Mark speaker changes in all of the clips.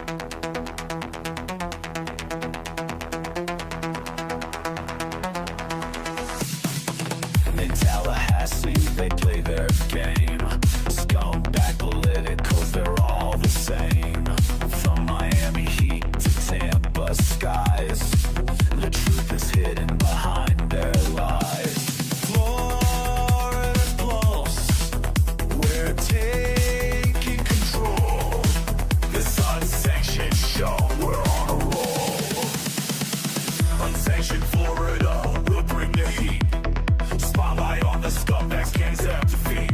Speaker 1: In Tallahassee, they play their game. Scumbag politicals, they're all the same. From Miami Heat to Tampa skies, the truth is hidden behind their lies. Florida's close, we're taking control. This unsanctioned show, we're on a roll. Unsanctioned Florida, we'll bring the heat. Spotlight on the scumbags, can't accept defeat.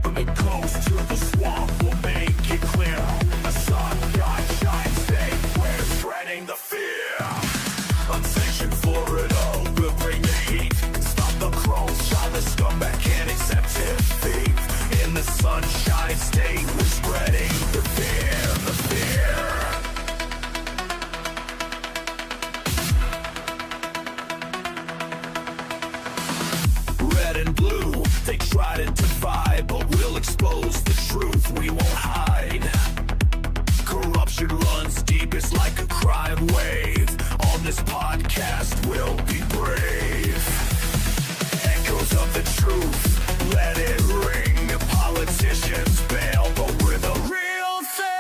Speaker 1: From the coast to the swamp, we'll make it clear. A sunshine shines, day, we're spreading the fear. Unsanctioned Florida, we'll bring the heat. Stop the crows, shine the scumbag, can't accept defeat. In the sunshine state, we're spreading the fear, the fear. Red and blue, they try to divide, but we'll expose the truth, we won't hide. Corruption runs deep, it's like a crime wave. On this podcast, we'll be brave. Echoes of the truth, let it ring. Politicians bail, but we're the real thing.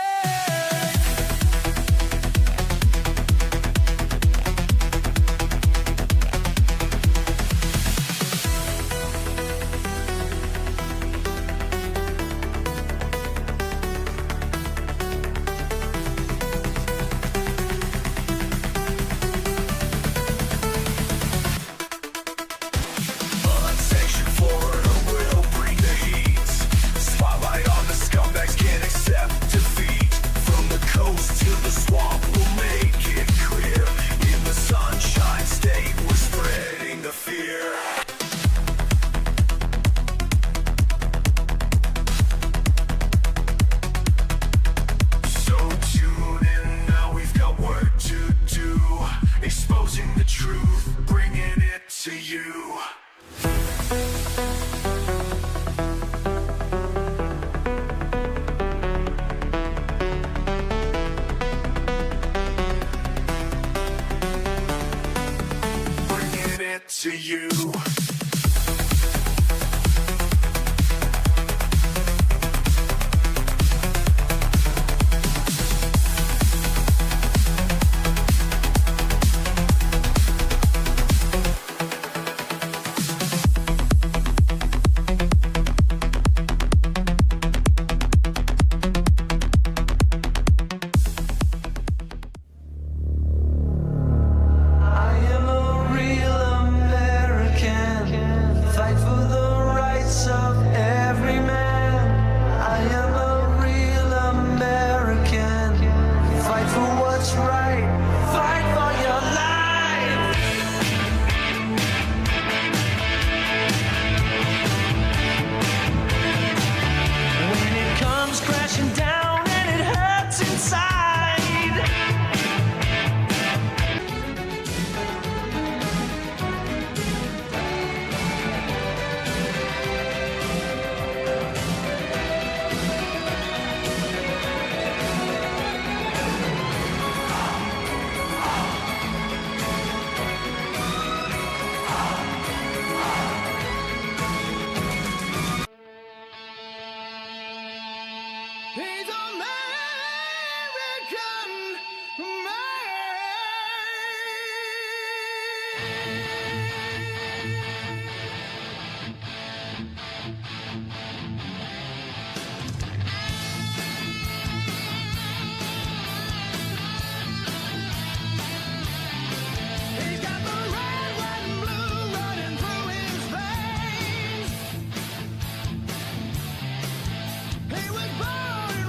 Speaker 1: Unsanctioned Florida will bring the heat. Spotlight on the scumbags, can't accept defeat. From the coast to the swamp, we'll make it clear. In the sunshine state, we're spreading the fear. So tune in, now we've got work to do. Exposing the truth, bringing it to you. Bringing it to you.
Speaker 2: I am a real American. Fight for the rights of every man. I am a real American. Fight for what's right. Fight for your life. When it comes crashing down and it hurts inside. He's American He's got the red, white, and blue running through his veins. He was born and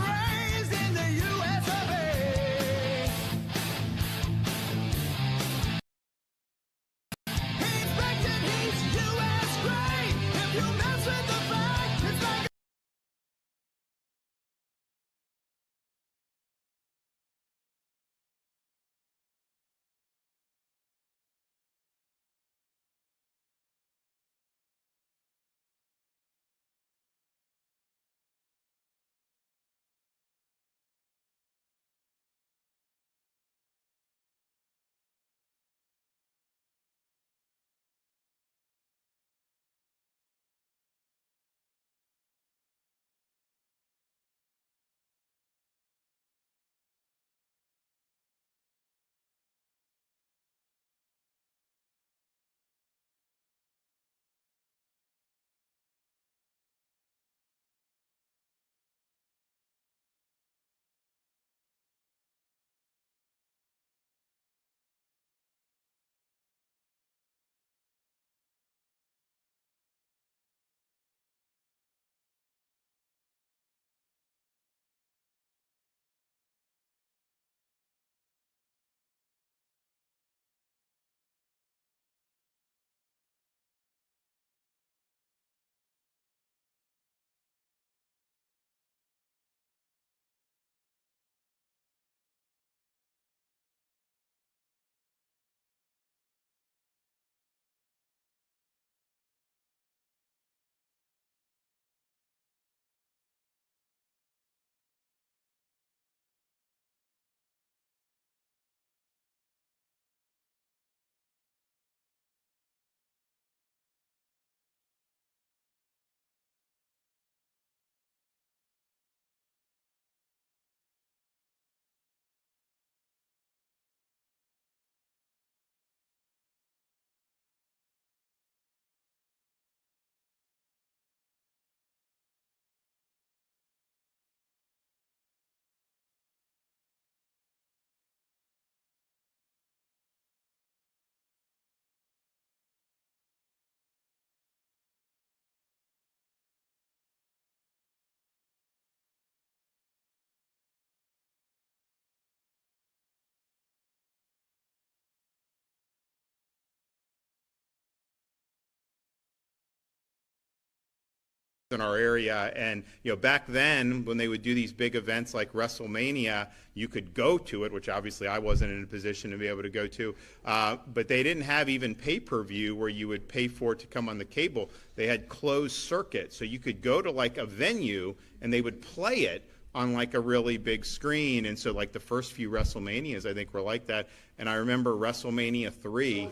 Speaker 3: in our area. And back then when they would do these big events like WrestleMania, you could go to it, which obviously I wasn't in a position to be able to go to, but they didn't have even pay-per-view where you would pay for it to come on the cable. They had closed circuit, so you could go to like a venue and they would play it on like a really big screen. And so like the first few WrestleManias I think were like that. And I remember WrestleMania 3.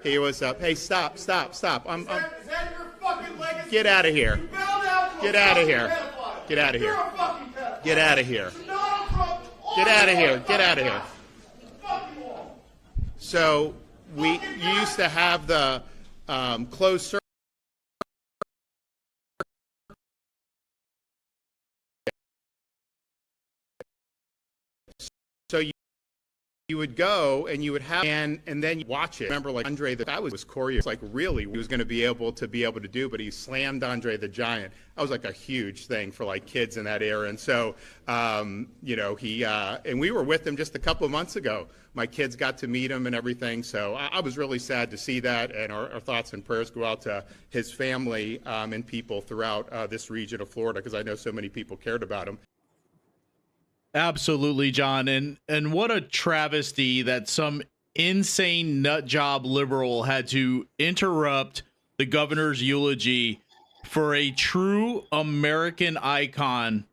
Speaker 3: Hey, what's up? Hey, stop.
Speaker 4: Is that your fucking legacy?
Speaker 3: Get out of here.
Speaker 4: You bow down to
Speaker 3: Get
Speaker 4: a
Speaker 3: out of
Speaker 4: fucking
Speaker 3: here.
Speaker 4: pedophile.
Speaker 3: Get out of here.
Speaker 4: You're a fucking pedophile.
Speaker 3: Get out of here.
Speaker 4: Donald Trump,
Speaker 3: Get out of here. Get out of here.
Speaker 4: Fuck you all.
Speaker 3: So you used to have the closed circuit. So you would go and you would have and then you watch it. Remember, like Andre, that was choreo. It's like really he was going to be able to do, but he slammed Andre the Giant. That was like a huge thing for like kids in that era. And so he and we were with him just a couple of months ago. My kids got to meet him and everything. So I was really sad to see that. And our thoughts and prayers go out to his family and people throughout this region of Florida, because I know so many people cared about him.
Speaker 5: Absolutely, John. And what a travesty that some insane nut job liberal had to interrupt the governor's eulogy for a true American icon,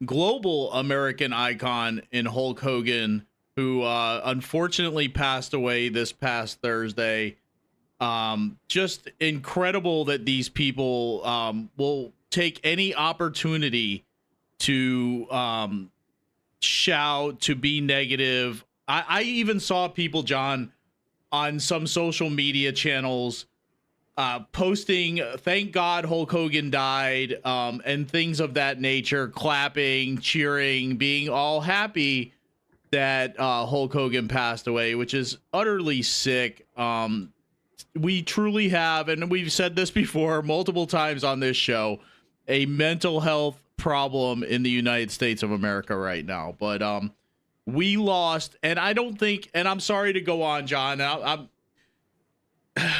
Speaker 5: global American icon in Hulk Hogan, who unfortunately passed away this past Thursday. Just incredible that these people will take any opportunity to shout, to be negative. I even saw people, John, on some social media channels posting "Thank God Hulk Hogan died" and things of that nature, clapping, cheering, being all happy that Hulk Hogan passed away, which is utterly sick. We truly have, and we've said this before multiple times on this show, a mental health problem in the United States of America right now. But we lost, and I don't think, and I'm sorry to go on, John,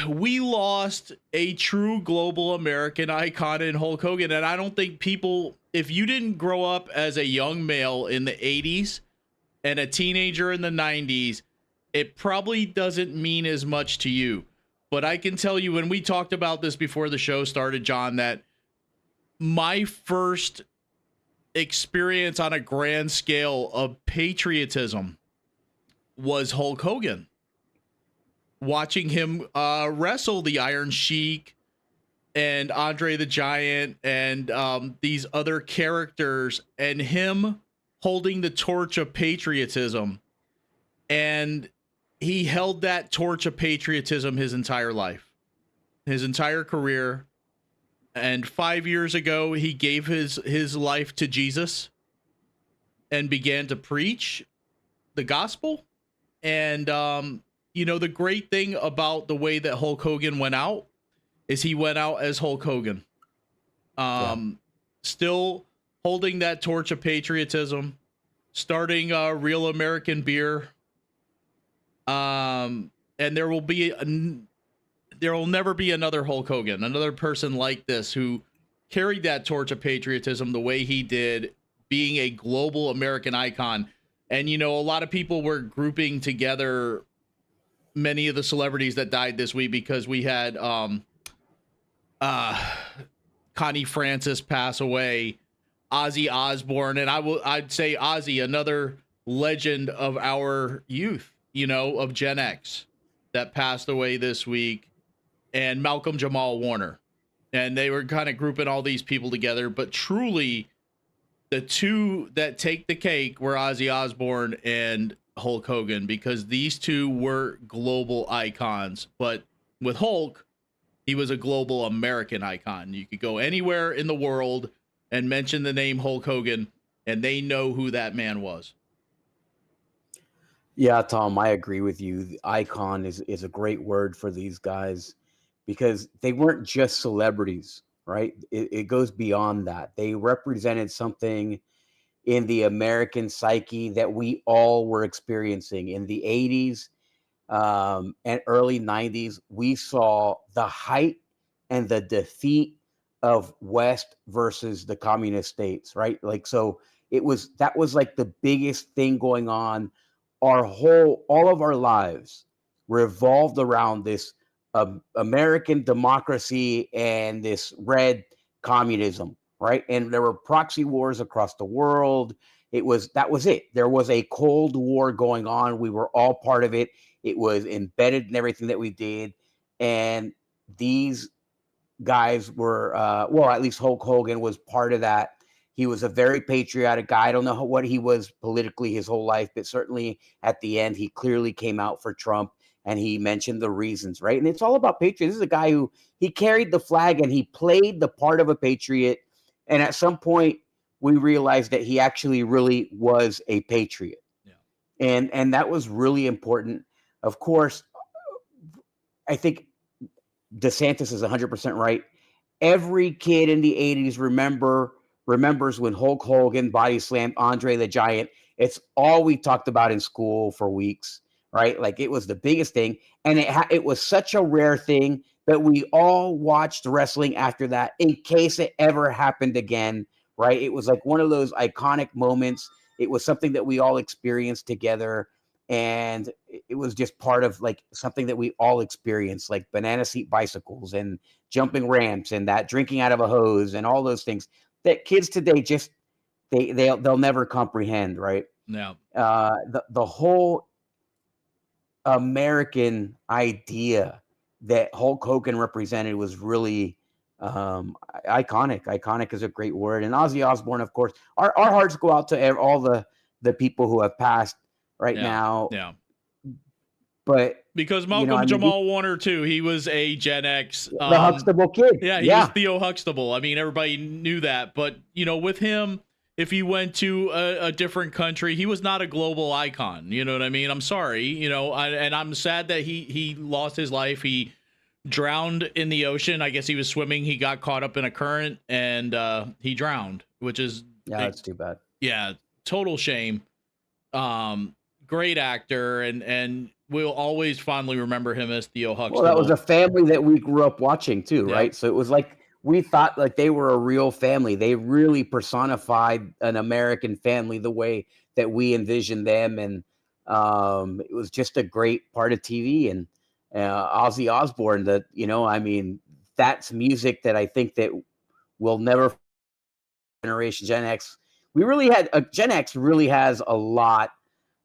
Speaker 5: we lost a true global American icon in Hulk Hogan. And I don't think people, if you didn't grow up as a young male in the 80s and a teenager in the 90s, it probably doesn't mean as much to you. But I can tell you, when we talked about this before the show started, John, that my first experience on a grand scale of patriotism was Hulk Hogan. Watching him wrestle the Iron Sheik and Andre the Giant and these other characters, and him holding the torch of patriotism. And he held that torch of patriotism his entire life, his entire career. And 5 years ago, he gave his life to Jesus and began to preach the gospel. And, the great thing about the way that Hulk Hogan went out is he went out as Hulk Hogan. Still holding that torch of patriotism, starting Real American Beer. And there will never be another Hulk Hogan, another person like this who carried that torch of patriotism the way he did, being a global American icon. And, a lot of people were grouping together many of the celebrities that died this week, because we had Connie Francis pass away, Ozzy Osbourne, and I'd say Ozzy, another legend of our youth, of Gen X, that passed away this week, and Malcolm Jamal Warner. And they were kind of grouping all these people together, but truly the two that take the cake were Ozzy Osbourne and Hulk Hogan, because these two were global icons. But with Hulk, he was a global American icon. You could go anywhere in the world and mention the name Hulk Hogan, and they know who that man was.
Speaker 6: Yeah, Tom, I agree with you. The icon is a great word for these guys, because they weren't just celebrities, right? It goes beyond that. They represented something in the American psyche that we all were experiencing in the 80s and early 90s. We saw the height and the defeat of West versus the communist states, right? Like, so that was like the biggest thing going on. All of our lives revolved around this American democracy and this red communism, right? And there were proxy wars across the world. That was it. There was a Cold War going on. We were all part of it. It was embedded in everything that we did. And these guys were, well, at least Hulk Hogan was part of that. He was a very patriotic guy. I don't know what he was politically his whole life, but certainly at the end, he clearly came out for Trump, and he mentioned the reasons, right? And it's all about patriots. This is a guy who he carried the flag and he played the part of a patriot. And at some point, we realized that he actually really was a patriot. Yeah. And that was really important. Of course, I think DeSantis is 100% right. Every kid in the 80s remembers when Hulk Hogan body slammed Andre the Giant. It's all we talked about in school for weeks, right? Like, it was the biggest thing. And it was such a rare thing that we all watched wrestling after that in case it ever happened again, right? It was like one of those iconic moments. It was something that we all experienced together. And it was just part of like something that we all experienced, like banana seat bicycles and jumping ramps and that drinking out of a hose and all those things that kids today just they'll never comprehend, right?
Speaker 5: No.
Speaker 6: The whole American idea that Hulk Hogan represented was really iconic. Iconic is a great word. And Ozzy Osbourne, of course, our hearts go out to all the people who have passed right now.
Speaker 5: Yeah.
Speaker 6: But
Speaker 5: because Malcolm Jamal Warner too, he was a Gen X.
Speaker 6: The Huxtable kid.
Speaker 5: Yeah, he was Theo Huxtable. I mean, everybody knew that. But with him, if he went to a different country, he was not a global icon. You know what I mean? I'm sorry. And I'm sad that he lost his life. He drowned in the ocean. I guess he was swimming. He got caught up in a current and he drowned, which is
Speaker 6: that's too bad.
Speaker 5: Yeah, total shame. Great actor, and we'll always fondly remember him as Theo Huxtable.
Speaker 6: Well, that was a family that we grew up watching too, right? So it was like we thought like they were a real family. They really personified an American family the way that we envisioned them, and it was just a great part of TV. And Ozzy Osbourne, that's music that I think that will never generation Gen X. Gen X really has a lot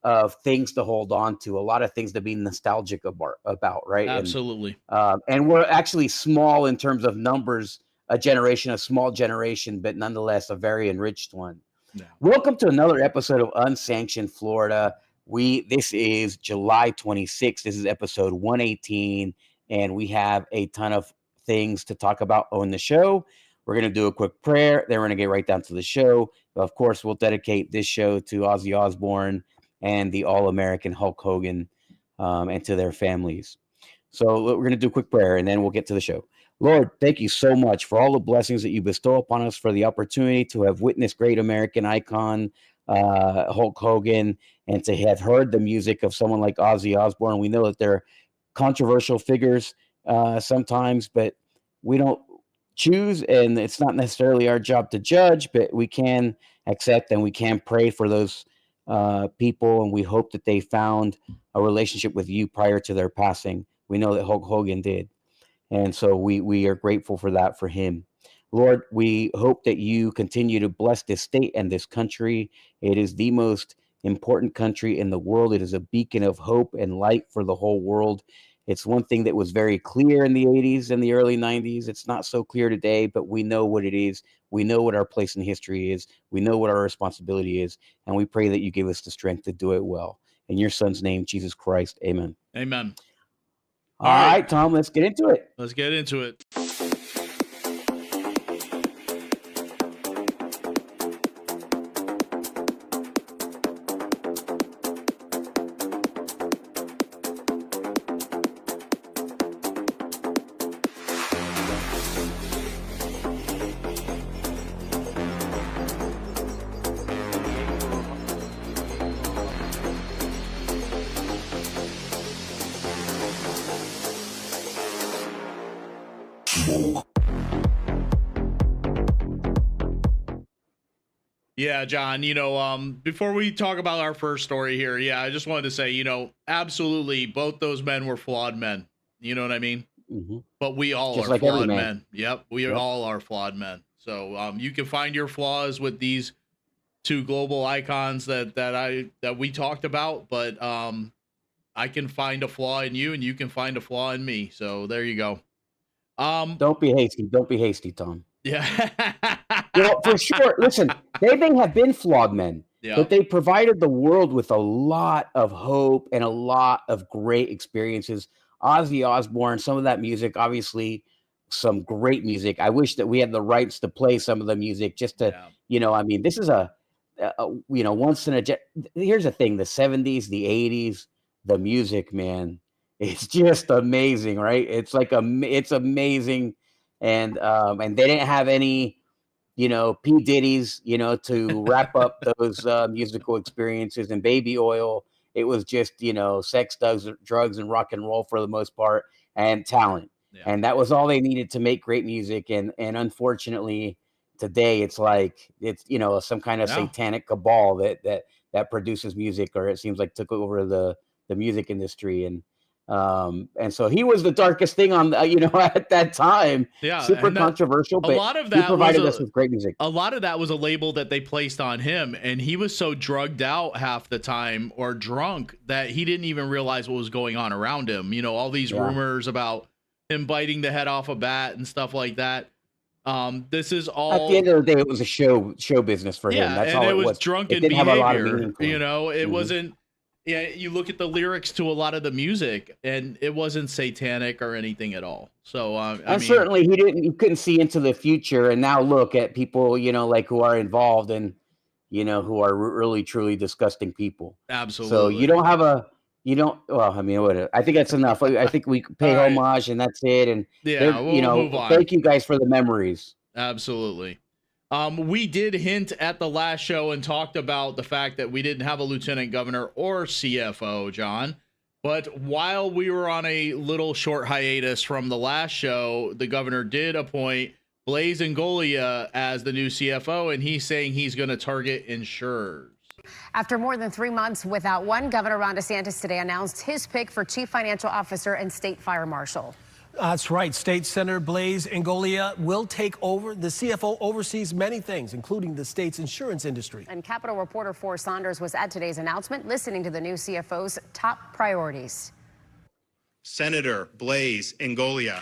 Speaker 6: of things to hold on to, a lot of things to be nostalgic about, right?
Speaker 5: Absolutely.
Speaker 6: And we're actually small in terms of numbers, a small generation, but nonetheless a very enriched one. Yeah. Welcome to another episode of Unsanctioned Florida. This is July 26th. This is episode 118, and we have a ton of things to talk about on the show. We're going to do a quick prayer, then we're going to get right down to the show. Of course, we'll dedicate this show to Ozzy Osbourne and the All-American Hulk Hogan, and to their families. So we're going to do a quick prayer, and then we'll get to the show. Lord, thank you so much for all the blessings that you bestow upon us, for the opportunity to have witnessed great American icon Hulk Hogan, and to have heard the music of someone like Ozzy Osbourne. We know that they're controversial figures sometimes, but we don't choose, and it's not necessarily our job to judge, but we can accept and we can pray for those people, and we hope that they found a relationship with you prior to their passing. We know that Hulk Hogan did, and so we are grateful for that for him. Lord, we hope that you continue to bless this state and this country. It is the most important country in the world. It is a beacon of hope and light for the whole world. It's one thing that was very clear in the 80s and the early 90s. It's not so clear today, but we know what it is. We know what our place in history is. We know what our responsibility is. And we pray that you give us the strength to do it well. In your son's name, Jesus Christ. Amen.
Speaker 5: Amen.
Speaker 6: All right, Tom, let's get into it.
Speaker 5: Let's get into it. Yeah, John, before we talk about our first story here, I just wanted to say, absolutely, both those men were flawed men. You know what I mean?
Speaker 6: Mhm.
Speaker 5: But we all
Speaker 6: Just
Speaker 5: are
Speaker 6: like every
Speaker 5: flawed
Speaker 6: man.
Speaker 5: men. Yep, we
Speaker 6: Yep.
Speaker 5: all are flawed men. So you can find your flaws with these two global icons that we talked about, but I can find a flaw in you, and you can find a flaw in me. So there you go.
Speaker 6: Don't be hasty. Don't be hasty, Tom.
Speaker 5: Yeah.
Speaker 6: For sure. Listen, they may have been flawed men,
Speaker 5: Yeah.
Speaker 6: but they provided the world with a lot of hope and a lot of great experiences. Ozzy Osbourne, some of that music, obviously, some great music. I wish that we had the rights to play some of the music just to, this is once in a here's the thing, the 70s, the 80s, the music, man, it's just amazing, right? It's like it's amazing. And they didn't have any, P. Diddy's, to wrap up those musical experiences, and Baby Oil. It was just, sex, drugs, and rock and roll for the most part, and talent.
Speaker 5: Yeah.
Speaker 6: And that was all they needed to make great music. And unfortunately, today it's like it's some kind of satanic cabal that produces music, or it seems like took over the music industry. And so he was the darkest thing on at that time.
Speaker 5: Yeah,
Speaker 6: super controversial, but
Speaker 5: a lot of that
Speaker 6: he provided us with great music.
Speaker 5: A lot of that was a label that they placed on him, and he was so drugged out half the time or drunk that he didn't even realize what was going on around him. All these rumors about him biting the head off a bat and stuff like that. This is all
Speaker 6: at the end of the day, it was a show business for him. That's all it was.
Speaker 5: Drunken
Speaker 6: it didn't
Speaker 5: behavior.
Speaker 6: Have a lot of meaning for him.
Speaker 5: It wasn't. Yeah, you look at the lyrics to a lot of the music, and it wasn't satanic or anything at all. So,
Speaker 6: certainly he couldn't see into the future. And now look at people, like who are involved and, who are really, truly disgusting people.
Speaker 5: Absolutely.
Speaker 6: So I think that's enough. I think we pay homage and that's it. And
Speaker 5: we'll move on.
Speaker 6: Thank you guys for the memories.
Speaker 5: Absolutely. We did hint at the last show and talked about the fact that we didn't have a lieutenant governor or CFO, John. But while we were on a little short hiatus from the last show, the governor did appoint Blaise Ingoglia as the new CFO, and he's saying he's going to target insurers.
Speaker 7: After more than 3 months without one, Governor Ron DeSantis today announced his pick for chief financial officer and state fire marshal.
Speaker 8: That's right. State Senator Blaise Ingoglia will take over. The CFO oversees many things, including the state's insurance industry.
Speaker 7: And Capitol reporter Forrest Saunders was at today's announcement, listening to the new CFO's top priorities.
Speaker 3: Senator Blaise Ingoglia.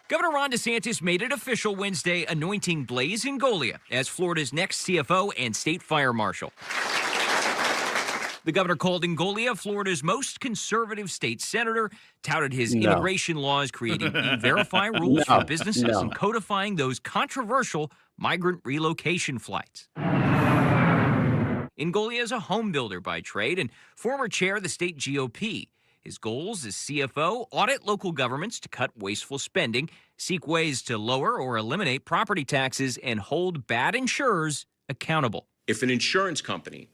Speaker 9: Governor Ron DeSantis made it official Wednesday, anointing Blaise Ingoglia as Florida's next CFO and state fire marshal. The governor called Ingoglia Florida's most conservative state senator, touted his immigration laws, creating e-verify rules for businesses, and codifying those controversial migrant relocation flights. Ingoglia is a home builder by trade and former chair of the state GOP. His goals as CFO: audit local governments to cut wasteful spending, seek ways to lower or eliminate property taxes, and hold bad insurers accountable.
Speaker 10: If an insurance company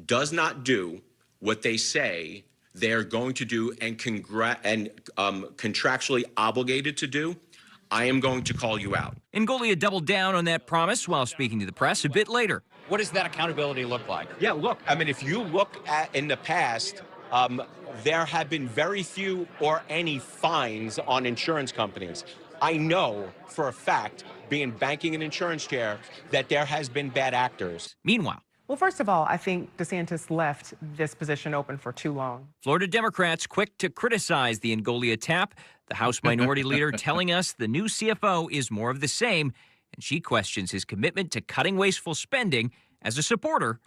Speaker 10: does not do what they say they're going to do and contractually obligated to do, I am going to call you out.
Speaker 9: Ingoglia doubled down on that promise while speaking to the press a bit later.
Speaker 11: What does that accountability look like?
Speaker 10: Yeah, look, if you look at in the past, there have been very few or any fines on insurance companies. I know for a fact, being banking and insurance chair, that there has been bad actors.
Speaker 9: Meanwhile,
Speaker 12: well, first of all, I think DeSantis left this position open for too long.
Speaker 9: Florida Democrats quick to criticize the Ingoglia tap. The House Minority Leader telling us the new CFO is more of the same, and she questions his commitment to cutting wasteful spending as a supporter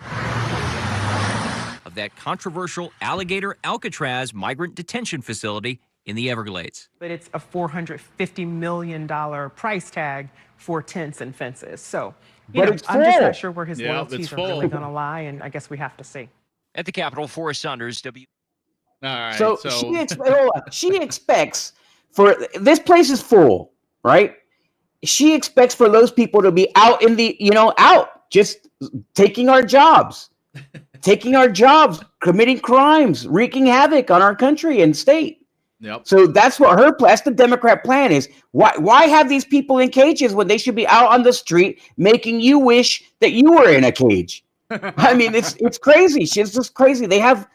Speaker 9: of that controversial Alligator Alcatraz migrant detention facility in the Everglades.
Speaker 12: But it's a $450 million price tag for tents and fences. So, I'm just not sure where his loyalties are really going to lie, and I guess we have to see.
Speaker 9: At the Capitol, Forrest Saunders,
Speaker 5: All right.
Speaker 6: So she expects for this place is full, right? She expects for those people to be out in the, out just taking our jobs, committing crimes, wreaking havoc on our country and state.
Speaker 5: Yep.
Speaker 6: So that's what that's the Democrat plan is. Why have these people in cages when they should be out on the street making you wish that you were in a cage? I mean, it's crazy. It's just crazy. They have.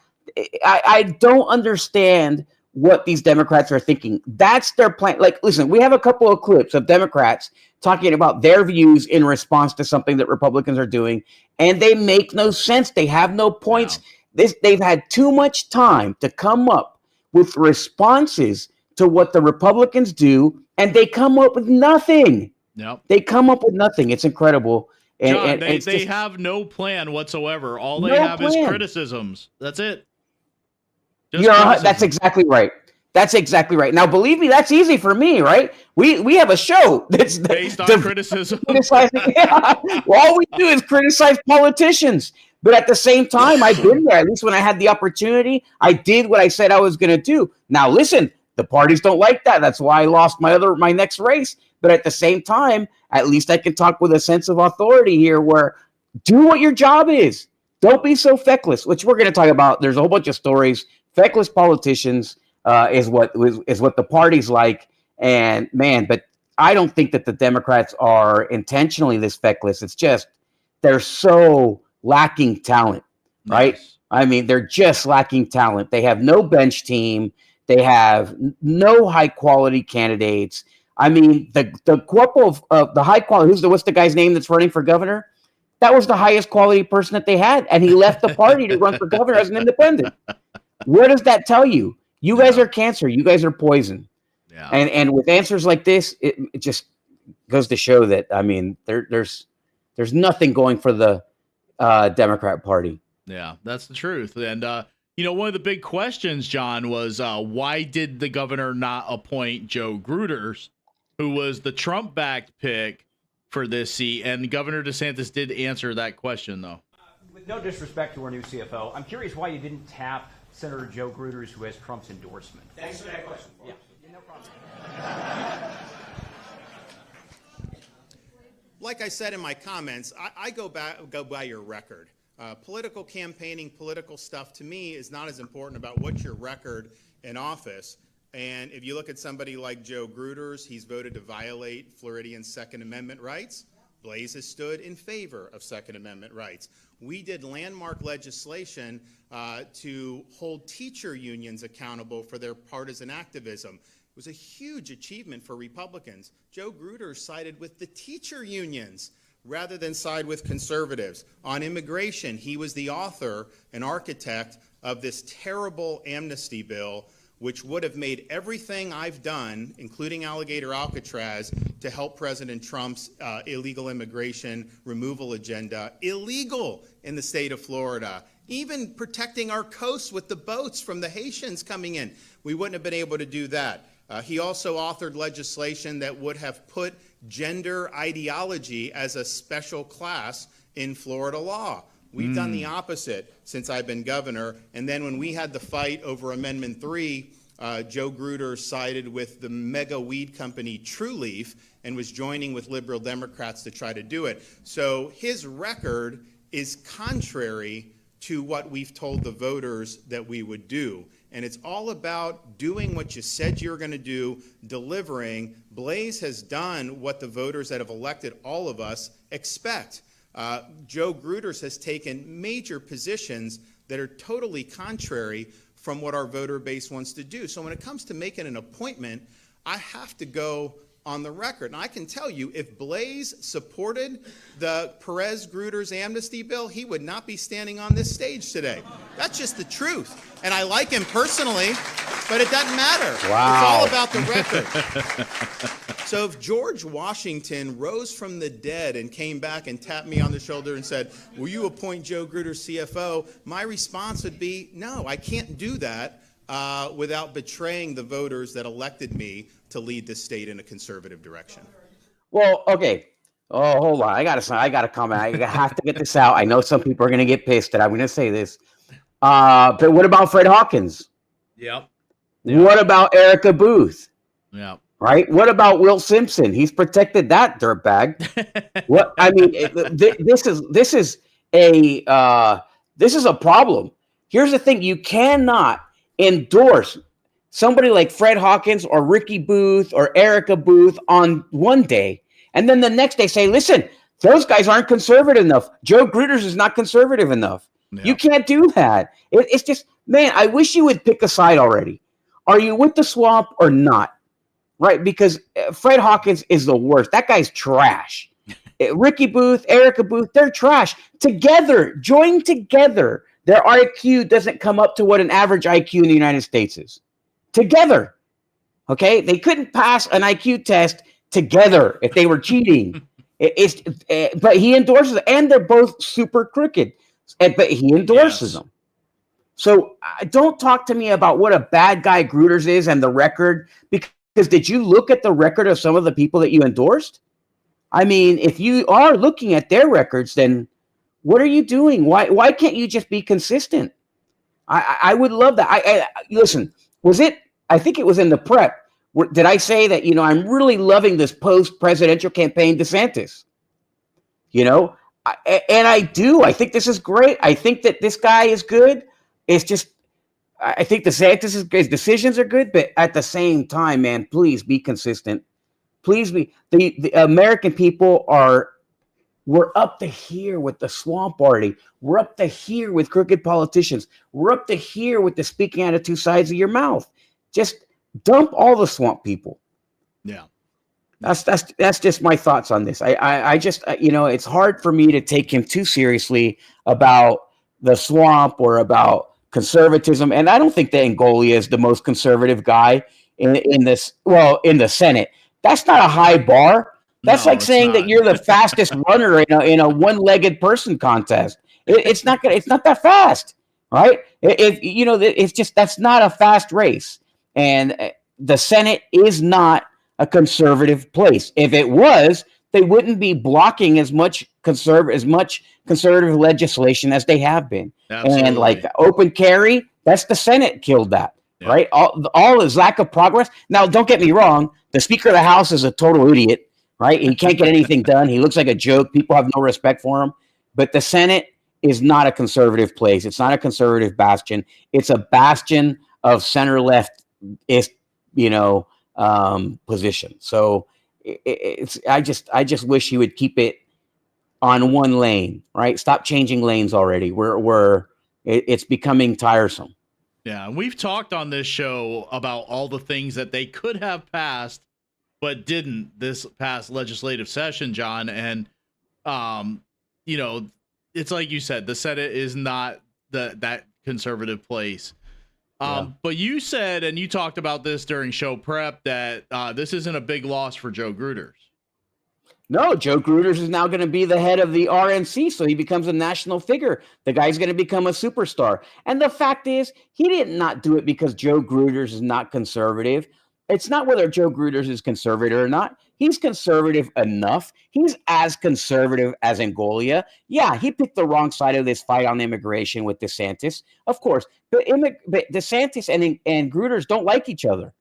Speaker 6: I don't understand what these Democrats are thinking. That's their plan. Like, listen, we have a couple of clips of Democrats talking about their views in response to something that Republicans are doing, and they make no sense. They have no points. Wow. They've had too much time to come up with responses to what the Republicans do, and they come up with nothing.
Speaker 5: Yep.
Speaker 6: They come up with nothing. It's incredible. And,
Speaker 5: John, they have no plan whatsoever. All they have is criticisms. That's it.
Speaker 6: That's exactly right. That's exactly right. Now, believe me, that's easy for me, right? We have a show that's
Speaker 5: based on criticism.
Speaker 6: Well, all we do is criticize politicians. But at the same time, I've been there. At least when I had the opportunity, I did what I said I was going to do. Now, listen, the parties don't like that. That's why I lost my next race. But at the same time, at least I can talk with a sense of authority here where do what your job is. Don't be so feckless, which we're going to talk about. There's a whole bunch of stories. Feckless politicians is what the party's like. And man, but I don't think that the Democrats are intentionally this feckless. It's just they're so lacking talent, right? Nice. I mean, they're just lacking talent. They have no bench team. They have no high quality candidates. I mean, the couple of the high quality, what's the guy's name that's running for governor? That was the highest quality person that they had. And he left the party to run for governor as an independent. What does that tell you? You guys are cancer. You guys are poison. Yeah. And with answers like this, it just goes to show that, I mean, there's nothing going for the Democrat Party.
Speaker 5: Yeah, that's the truth. And, one of the big questions, John, was why did the governor not appoint Joe Gruters, who was the Trump-backed pick for this seat? And Governor DeSantis did answer that question, though.
Speaker 11: With no disrespect to our new CFO, I'm curious why you didn't tap Senator Joe Gruters, who has Trump's endorsement.
Speaker 4: Thanks for that question.
Speaker 11: Yeah, no problem.
Speaker 3: Like I said in my comments, I go by your record. Political campaigning, political stuff, to me, is not as important about what's your record in office. And if you look at somebody like Joe Gruters, he's voted to violate Floridian Second Amendment rights. Blaze has stood in favor of Second Amendment rights. We did landmark legislation to hold teacher unions accountable for their partisan activism. It was a huge achievement for Republicans. Joe Gruters sided with the teacher unions rather than side with conservatives. On immigration, he was the author and architect of this terrible amnesty bill, which would have made everything I've done, including Alligator Alcatraz, to help President Trump's illegal immigration removal agenda illegal in the state of Florida. Even protecting our coast with the boats from the Haitians coming in, we wouldn't have been able to do that. He also authored legislation that would have put gender ideology as a special class in Florida law. We've done the opposite since I've been governor. And then when we had the fight over Amendment 3, Joe Gruters sided with the mega weed company True Leaf and was joining with liberal Democrats to try to do it. So his record is contrary to what we've told the voters that we would do. And it's all about doing what you said you were going to do, delivering. Blaze has done what the voters that have elected all of us expect. Joe Gruters has taken major positions that are totally contrary from what our voter base wants to do. So when it comes to making an appointment, I have to go on the record. And I can tell you, if Blaze supported the Perez-Gruters amnesty bill, he would not be standing on this stage today. That's just the truth. And I like him personally, but it doesn't matter.
Speaker 6: Wow.
Speaker 3: It's all about the record. So if George Washington rose from the dead and came back and tapped me on the shoulder and said, will you appoint Joe Gruters CFO? My response would be, no, I can't do that without betraying the voters that elected me to lead this state in a conservative direction.
Speaker 6: Well, okay. Oh, hold on. I gotta comment. I have to get this out. I know some people are gonna get pissed that I'm gonna say this. But what about Fred Hawkins?
Speaker 5: Yep.
Speaker 6: What about Erica Booth?
Speaker 5: Yeah.
Speaker 6: Right. What about Will Simpson? He's protected that dirtbag. What I mean, this is a problem. Here's the thing: you cannot endorse somebody like Fred Hawkins or Ricky Booth or Erica Booth on one day, and then the next day say, listen, those guys aren't conservative enough. Joe Gruters is not conservative enough. Yeah. You can't do that. It's just, man, I wish you would pick a side already. Are you with the swamp or not? Right? Because Fred Hawkins is the worst. That guy's trash. Ricky Booth, Erica Booth, they're trash. Together, join together. Their IQ doesn't come up to what an average IQ in the United States is. Together. Okay? They couldn't pass an IQ test together if they were cheating. But he endorses it, and they're both super crooked. But he endorses them. So don't talk to me about what a bad guy Gruters is and the record, because did you look at the record of some of the people that you endorsed? I mean, if you are looking at their records, then what are you doing? Why can't you just be consistent? I would love that. Listen, I think it was in the prep. Did I say that, I'm really loving this post-presidential campaign DeSantis? And I do. I think this is great. I think that this guy is good. It's just, I think DeSantis' his decisions are good, but at the same time, man, please be consistent. Please be. The American people we're up to here with the swamp party. We're up to here with crooked politicians. We're up to here with the speaking out of two sides of your mouth. Just dump all the swamp people.
Speaker 5: Yeah.
Speaker 6: That's just my thoughts on this. I just, it's hard for me to take him too seriously about the swamp or about conservatism. And I don't think that Ngolia is the most conservative guy in the Senate. That's not a high bar. That's like saying that you're the fastest runner in a one-legged person contest. It's not that fast, right? It's just, that's not a fast race. And the Senate is not a conservative place. If it was, they wouldn't be blocking as much conservative legislation as they have been. Absolutely. And like open carry, that's the Senate killed that, right? All is lack of progress. Now, don't get me wrong. The Speaker of the House is a total idiot, right? He can't get anything done. He looks like a joke. People have no respect for him. But the Senate is not a conservative place. It's not a conservative bastion. It's a bastion of center-left, position. So I just wish he would keep it on one lane, right? Stop changing lanes already. It's becoming tiresome.
Speaker 5: Yeah, and we've talked on this show about all the things that they could have passed but didn't this past legislative session, John. And it's like you said, the Senate is not that conservative place. But you said, and you talked about this during show prep, that this isn't a big loss for Joe Gruters.
Speaker 6: No, Joe Gruters is now going to be the head of the RNC, so he becomes a national figure. The guy's going to become a superstar. And the fact is, he did not do it because Joe Gruters is not conservative. It's not whether Joe Gruters is conservative or not. He's conservative enough. He's as conservative as Ngolia. Yeah, he picked the wrong side of this fight on immigration with DeSantis, of course. But DeSantis and Gruters don't like each other,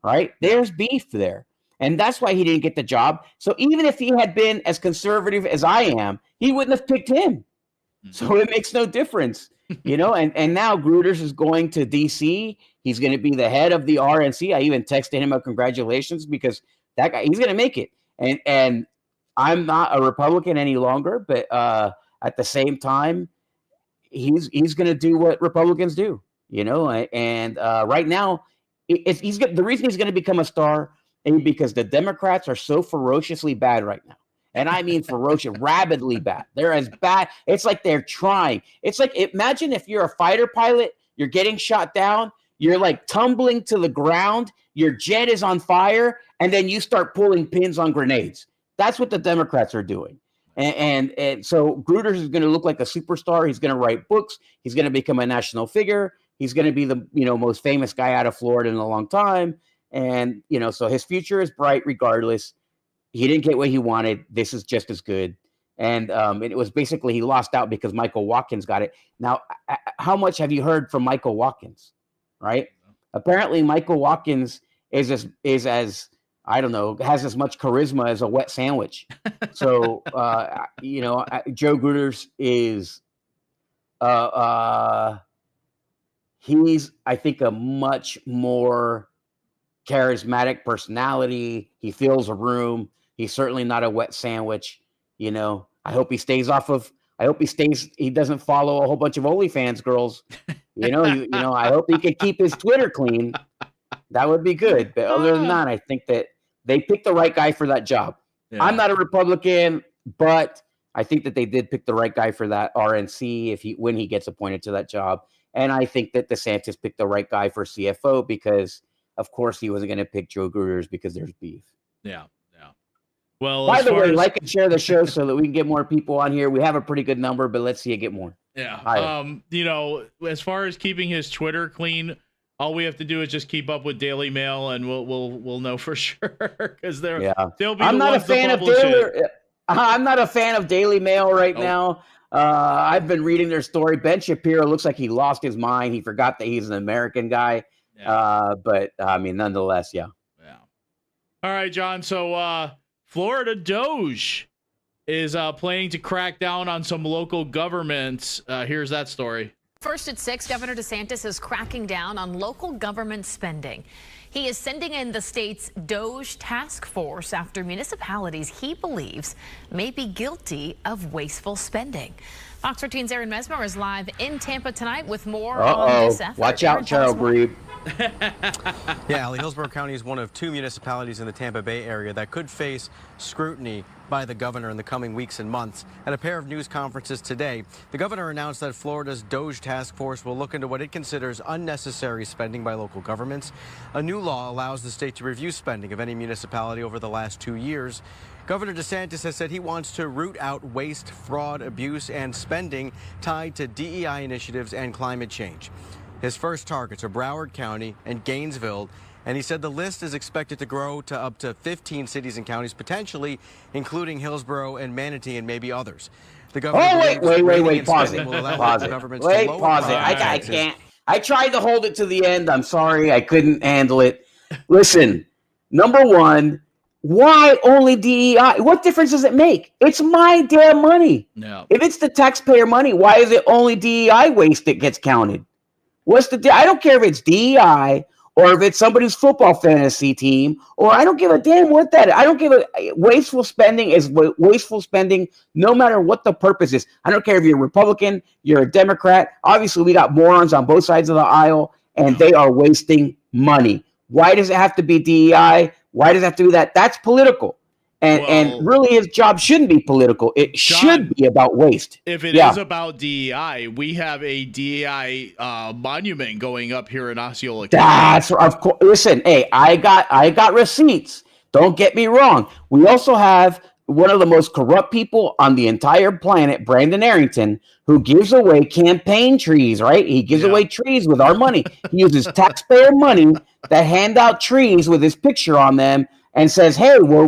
Speaker 6: right? There's beef there. And that's why he didn't get the job. So even if he had been as conservative as I am, he wouldn't have picked him. So it makes no difference, and now Gruters is going to D.C. He's going to be the head of the RNC. I even texted him a congratulations because that guy, he's going to make it. And I'm not a Republican any longer, but at the same time, he's going to do what Republicans do, and right now, the reason he's going to become a star is because the Democrats are so ferociously bad right now. And I mean ferocious, rabidly bad. They're as bad. It's like they're trying. It's like, imagine if you're a fighter pilot, you're getting shot down, you're like tumbling to the ground, your jet is on fire, and then you start pulling pins on grenades. That's what the Democrats are doing. And so Gruters is going to look like a superstar. He's going to write books. He's going to become a national figure. He's going to be the most famous guy out of Florida in a long time. And, so his future is bright regardless. He didn't get what he wanted. This is just as good. And it was basically he lost out because Michael Watkins got it. Now, how much have you heard from Michael Watkins, right? Apparently, Michael Watkins is as I don't know, has as much charisma as a wet sandwich. So, Joe Gruters is he's, I think, a much more charismatic personality. He fills a room. He's certainly not a wet sandwich. I hope he stays he doesn't follow a whole bunch of OnlyFans girls. I hope he can keep his Twitter clean. That would be good. But other than that, I think that they picked the right guy for that job. Yeah. I'm not a Republican, but I think that they did pick the right guy for that RNC when he gets appointed to that job. And I think that DeSantis picked the right guy for CFO because, of course, he wasn't going to pick Joe Gruters because there's beef.
Speaker 5: Yeah. Well,
Speaker 6: by the way, like and share the show so that we can get more people on here. We have a pretty good number, but let's see it get more.
Speaker 5: Yeah. As far as keeping his Twitter clean, all we have to do is just keep up with Daily Mail, and we'll know for sure because they'll be. I'm not a fan of Daily.
Speaker 6: I'm not a fan of Daily Mail right now. I've been reading their story. Ben Shapiro looks like he lost his mind. He forgot that he's an American guy. Yeah. But I mean, nonetheless, yeah.
Speaker 5: All right, John. So Florida DOGE is planning to crack down on some local governments. Here's that story.
Speaker 13: First at 6, Governor DeSantis is cracking down on local government spending. He is sending in the state's DOGE task force after municipalities he believes may be guilty of wasteful spending. Fox 13's Aaron Mesmer is live in Tampa tonight with more on this effort.
Speaker 6: Watch out, Cheryl Breed.
Speaker 14: Yeah, Hillsborough County is one of 2 municipalities in the Tampa Bay area that could face scrutiny by the governor in the coming weeks and months. At a pair of news conferences today, the governor announced that Florida's DOGE task force will look into what it considers unnecessary spending by local governments. A new law allows the state to review spending of any municipality over the last 2 years. Governor DeSantis has said he wants to root out waste, fraud, abuse, and spending tied to DEI initiatives and climate change. His first targets are Broward County and Gainesville, and he said the list is expected to grow to up to 15 cities and counties, potentially including Hillsborough and Manatee and maybe others. The governor
Speaker 6: wait, pause it. I can't. I tried to hold it to the end. I'm sorry, I couldn't handle it. Listen, number one, why only DEI? What difference does it make? It's my damn money.
Speaker 5: No.
Speaker 6: If it's the taxpayer money, why is it only DEI waste that gets counted? I don't care if it's DEI or if it's somebody's football fantasy team, or I don't give a damn what that is. I don't give a wasteful spending is wasteful spending no matter what the purpose is. I don't care if you're a Republican, you're a Democrat. Obviously, we got morons on both sides of the aisle, and they are wasting money. Why does it have to be DEI? Why does it have to be that? That's political. And really, his job shouldn't be political. It should be about waste.
Speaker 5: If it is about DEI, we have a DEI monument going up here in Osceola.
Speaker 6: That's of course. Listen, hey, I got receipts. Don't get me wrong. We also have one of the most corrupt people on the entire planet, Brandon Arrington, who gives away campaign trees. Right? He gives away trees with our money. He uses taxpayer money to hand out trees with his picture on them. And says, hey, well,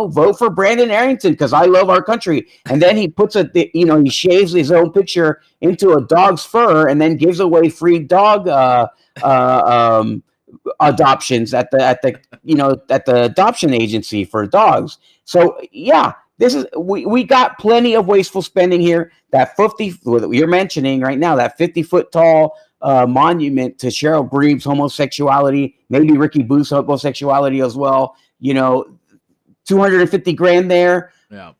Speaker 6: vote for Brandon Arrington because I love our country. And then he puts he shaves his own picture into a dog's fur and then gives away free dog adoptions at the adoption agency for dogs. So yeah, we got plenty of wasteful spending here. That 50 you're mentioning right now, that 50-foot tall monument to Cheryl Breed's homosexuality, maybe Ricky Booth's homosexuality as well. $250,000 there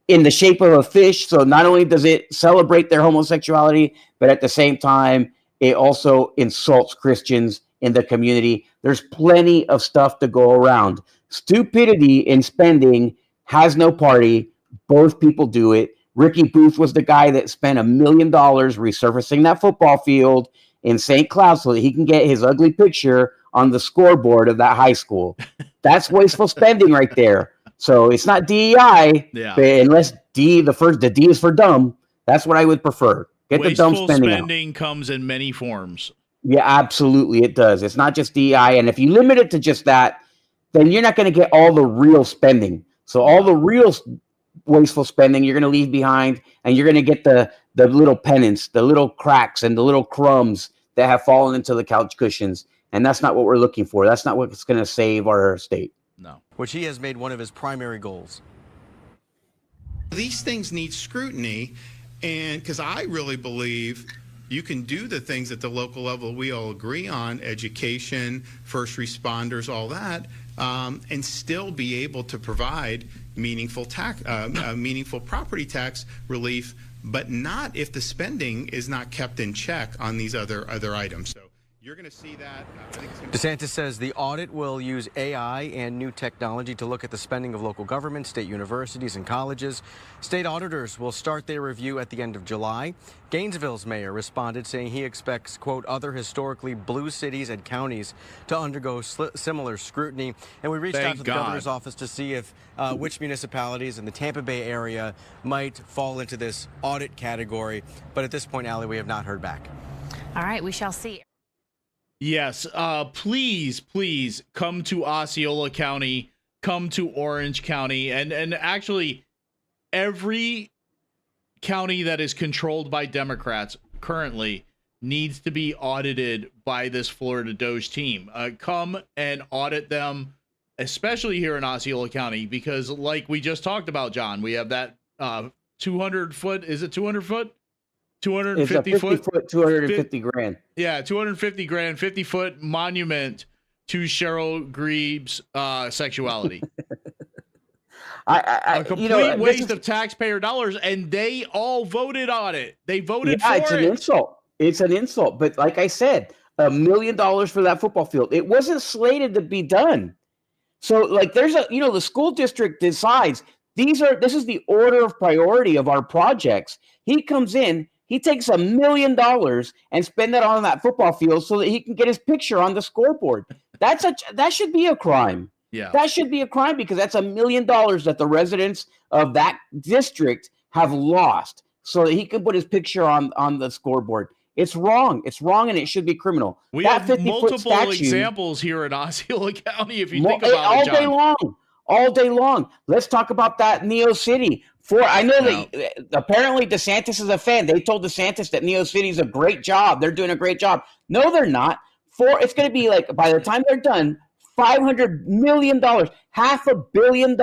Speaker 6: in the shape of a fish. So not only does it celebrate their homosexuality, but at the same time, it also insults Christians in the community. There's plenty of stuff to go around. Stupidity in spending has no party. Both people do it. Ricky Booth was the guy that spent $1 million resurfacing that football field in St. Cloud so that he can get his ugly picture on the scoreboard of that high school. That's wasteful spending right there. So it's not DEI, but unless the D is for dumb. That's what I would prefer. Get
Speaker 5: wasteful
Speaker 6: the dumb spending
Speaker 5: spending comes in many forms.
Speaker 6: Yeah, absolutely, it does. It's not just DEI, and if you limit it to just that, then you're not going to get all the real spending. So all the real wasteful spending you're going to leave behind, and you're going to get the little penance, the little cracks, and the little crumbs that have fallen into the couch cushions. And that's not what we're looking for. That's not what's going to save our state.
Speaker 14: No. Which he has made one of his primary goals.
Speaker 3: These things need scrutiny, and because I really believe you can do the things at the local level we all agree on, education, first responders, all that, and still be able to provide meaningful property tax relief, but not if the spending is not kept in check on these other items. So you're going to see that.
Speaker 14: DeSantis says the audit will use AI and new technology to look at the spending of local governments, state universities, and colleges. State auditors will start their review at the end of July. Gainesville's mayor responded, saying he expects, quote, other historically blue cities and counties to undergo similar scrutiny. And we reached out to the governor's office to see if which municipalities in the Tampa Bay area might fall into this audit category. But at this point, Allie, we have not heard back.
Speaker 13: All right, we shall see.
Speaker 5: Yes, please come to Osceola County, come to Orange County, and actually every county that is controlled by Democrats currently needs to be audited by this Florida DOGE team. Come and audit them, especially here in Osceola County, because like we just talked about, John, we have that 200 foot, is it 200 foot? 250
Speaker 6: it's a 50 foot, 250 grand.
Speaker 5: Yeah, 250 grand, 50-foot monument to Cheryl Greaves' sexuality. A complete waste of taxpayer dollars, and they all voted on it. They voted for it.
Speaker 6: It's an insult. It's an insult. But like I said, $1 million for that football field. It wasn't slated to be done. So like there's the school district decides this is the order of priority of our projects. He comes in, he takes $1 million and spend that on that football field so that he can get his picture on the scoreboard. That should be a crime.
Speaker 5: Yeah,
Speaker 6: that should be a crime because that's $1 million that the residents of that district have lost so that he can put his picture on the scoreboard. It's wrong. It's wrong, and it should be criminal.
Speaker 5: We have multiple examples here in Osceola County. If you think about it, John.
Speaker 6: All day long. Let's talk about that Neo City. I know that apparently DeSantis is a fan. They told DeSantis that Neo City is a great job. They're doing a great job. No, they're not. It's going to be like, by the time they're done, $500 million, $500 million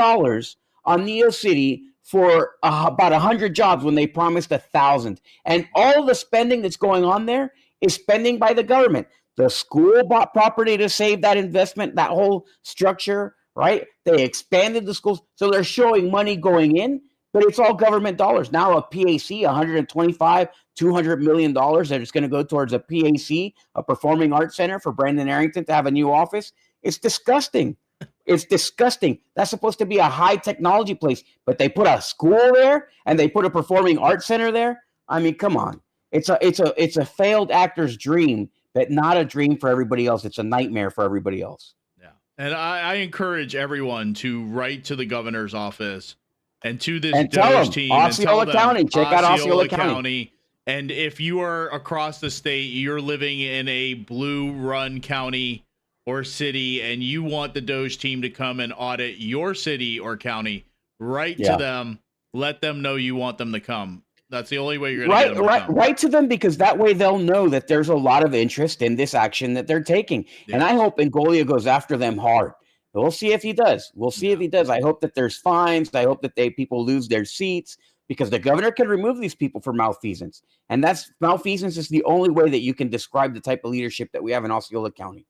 Speaker 6: on Neo City for about 100 jobs when they promised 1,000. And all the spending that's going on there is spending by the government. The school bought property to save that investment, that whole structure, right? They expanded the schools. So they're showing money going in, but it's all government dollars. Now a PAC, $125, $200 million that is going to go towards a PAC, a performing arts center for Brandon Arrington to have a new office. It's disgusting. It's disgusting. That's supposed to be a high technology place, but they put a school there and they put a performing arts center there. I mean, come on. It's a failed actor's dream, but not a dream for everybody else. It's a nightmare for everybody else.
Speaker 5: Yeah. And I encourage everyone to write to the governor's office and to this DOGE team.
Speaker 6: Osceola County. Check out Osceola County.
Speaker 5: And if you are across the state, you're living in a blue-run county or city, and you want the DOGE team to come and audit your city or county, write to them. Let them know you want them to come. That's the only way you're going to get them to come.
Speaker 6: Write to them, because that way they'll know that there's a lot of interest in this action that they're taking. Yeah. And I hope Ngolia goes after them hard. We'll see if he does. If he does. I hope that there's fines. I hope that people lose their seats, because the governor can remove these people for malfeasance. And malfeasance is the only way that you can describe the type of leadership that we have in Osceola County.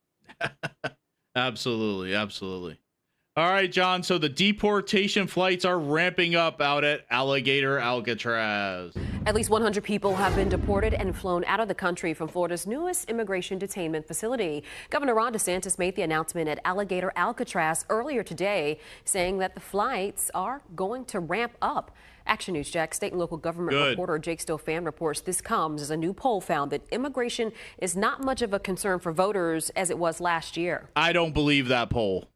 Speaker 5: Absolutely. All right, John. So the deportation flights are ramping up out at Alligator Alcatraz.
Speaker 15: At least 100 people have been deported and flown out of the country from Florida's newest immigration detainment facility. Governor Ron DeSantis made the announcement at Alligator Alcatraz earlier today, saying that the flights are going to ramp up. Action News Jack, state and local government reporter Jake Stofan reports this comes as a new poll found that immigration is not much of a concern for voters as it was last year.
Speaker 5: I don't believe that poll.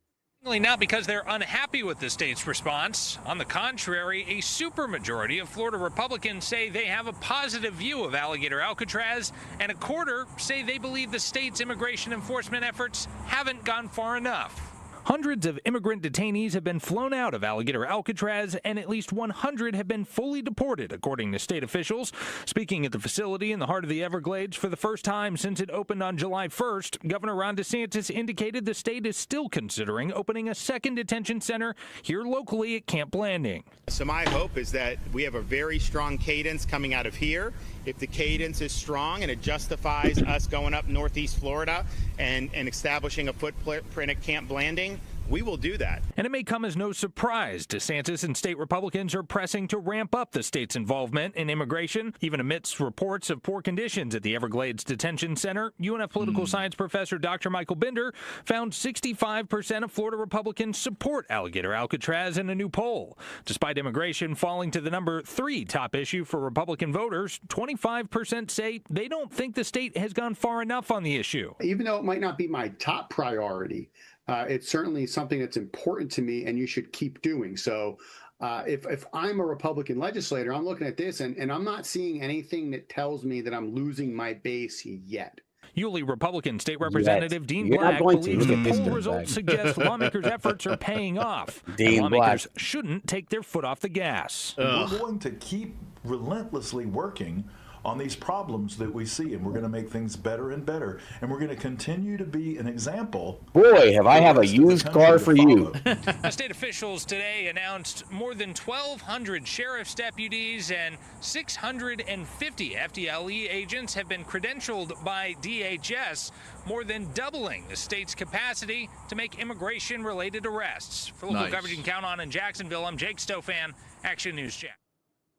Speaker 16: Not because they're unhappy with the state's response. On the contrary, a supermajority of Florida Republicans say they have a positive view of Alligator Alcatraz, and a quarter say they believe the state's immigration enforcement efforts haven't gone far enough. Hundreds of immigrant detainees have been flown out of Alligator Alcatraz, and at least 100 have been fully deported, according to state officials. Speaking at the facility in the heart of the Everglades for the first time since it opened on July 1st, Governor Ron DeSantis indicated the state is still considering opening a second detention center here locally at Camp Blanding.
Speaker 3: So my hope is that we have a very strong cadence coming out of here. If the cadence is strong and it justifies us going up Northeast Florida and establishing a footprint at Camp Blanding, we will do that.
Speaker 16: And it may come as no surprise DeSantis and state Republicans are pressing to ramp up the state's involvement in immigration, even amidst reports of poor conditions at the Everglades Detention Center. UNF political science professor Dr. Michael Binder found 65% of Florida Republicans support Alligator Alcatraz in a new poll. Despite immigration falling to the number 3 top issue for Republican voters, 25% say they don't think the state has gone far enough on the issue.
Speaker 17: Even though it might not be my top priority, it's certainly something that's important to me, and you should keep doing. So if I'm a Republican legislator, I'm looking at this, and I'm not seeing anything that tells me that I'm losing my base yet.
Speaker 16: Yulee Republican State Representative Dean Black believes the poll results suggest lawmakers' efforts are paying off. And lawmakers shouldn't take their foot off the gas.
Speaker 18: We're going to keep relentlessly working on these problems that we see, and we're going to make things better and better, and we're going to continue to be an example.
Speaker 6: Boy, have I have a used car for you.
Speaker 16: The state officials today announced more than 1,200 sheriff's deputies and 650 FDLE agents have been credentialed by DHS, more than doubling the state's capacity to make immigration-related arrests. For local coverage you can count on in Jacksonville, I'm Jake Stofan, Action News Jack.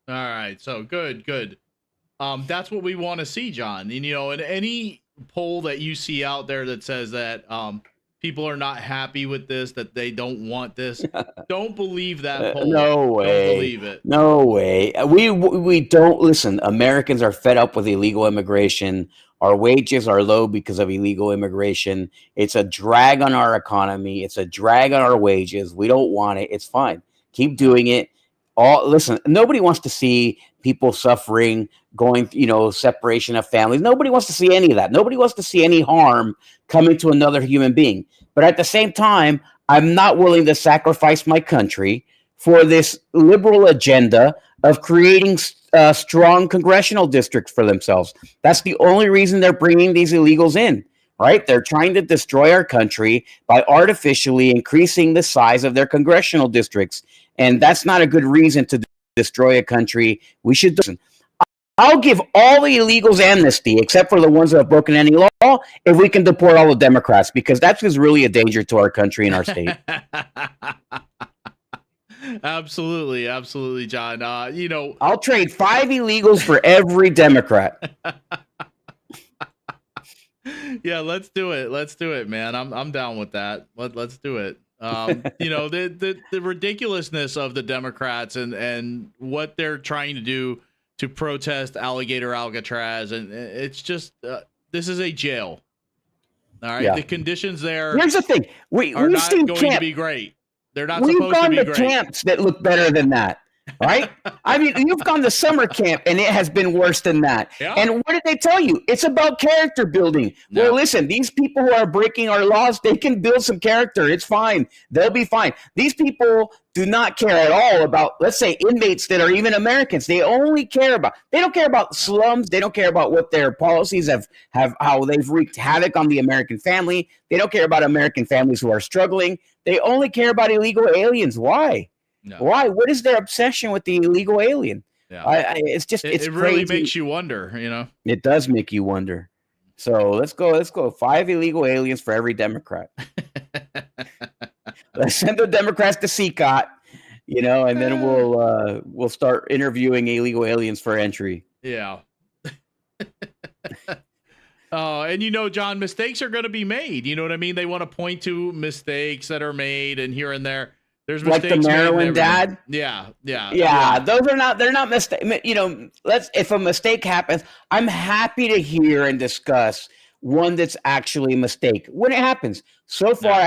Speaker 5: All right, so good. That's what we want to see, John. And, in any poll that you see out there that says that people are not happy with this, that they don't want this, don't believe that poll.
Speaker 6: No way.
Speaker 5: Don't believe it.
Speaker 6: No way. We don't listen. Americans are fed up with illegal immigration. Our wages are low because of illegal immigration. It's a drag on our economy. It's a drag on our wages. We don't want it. It's fine. Keep doing it. Listen, nobody wants to see people suffering, going, separation of families. Nobody wants to see any of that. Nobody wants to see any harm coming to another human being. But at the same time, I'm not willing to sacrifice my country for this liberal agenda of creating strong congressional districts for themselves. That's the only reason they're bringing these illegals in, right? They're trying to destroy our country by artificially increasing the size of their congressional districts. And that's not a good reason to destroy a country. We should listen. I'll give all the illegals amnesty, except for the ones that have broken any law, if we can deport all the Democrats, because that's who's really a danger to our country and our state.
Speaker 5: Absolutely, John.
Speaker 6: I'll trade 5 illegals for every Democrat.
Speaker 5: Yeah, let's do it, man. I'm down with that. Let's do it. The ridiculousness of the Democrats and what they're trying to do to protest Alligator Alcatraz, and it's just this is a jail. All right, the conditions there.
Speaker 6: Here's the thing: we've
Speaker 5: not
Speaker 6: seen
Speaker 5: going to be great. They're not
Speaker 6: We've
Speaker 5: supposed to
Speaker 6: gone
Speaker 5: be
Speaker 6: to
Speaker 5: great.
Speaker 6: camps that look better than that, right? I mean, you've gone to summer camp and it has been worse than that.
Speaker 5: Yeah.
Speaker 6: And what did they tell you? It's about character building.
Speaker 5: No.
Speaker 6: Well, listen, these people who are breaking our laws, they can build some character. It's fine. They'll be fine. These people do not care at all about, let's say, inmates that are even Americans. They don't care about slums. They don't care about what their policies have how they've wreaked havoc on the American family. They don't care about American families who are struggling. They only care about illegal aliens. Why?
Speaker 5: No.
Speaker 6: Why? What is their obsession with the illegal alien?
Speaker 5: Yeah.
Speaker 6: It's
Speaker 5: It really makes you wonder,
Speaker 6: It does make you wonder. So let's go. 5 illegal aliens for every Democrat. Let's send the Democrats to CCOT, and then we'll start interviewing illegal aliens for entry.
Speaker 5: Yeah. And John, mistakes are going to be made. You know what I mean? They want to point to mistakes that are made and here and there. There's
Speaker 6: Like
Speaker 5: mistakes
Speaker 6: the
Speaker 5: made
Speaker 6: Maryland
Speaker 5: and
Speaker 6: dad?
Speaker 5: Yeah.
Speaker 6: They're not mistakes. If a mistake happens, I'm happy to hear and discuss one that's actually a mistake when it happens. So far,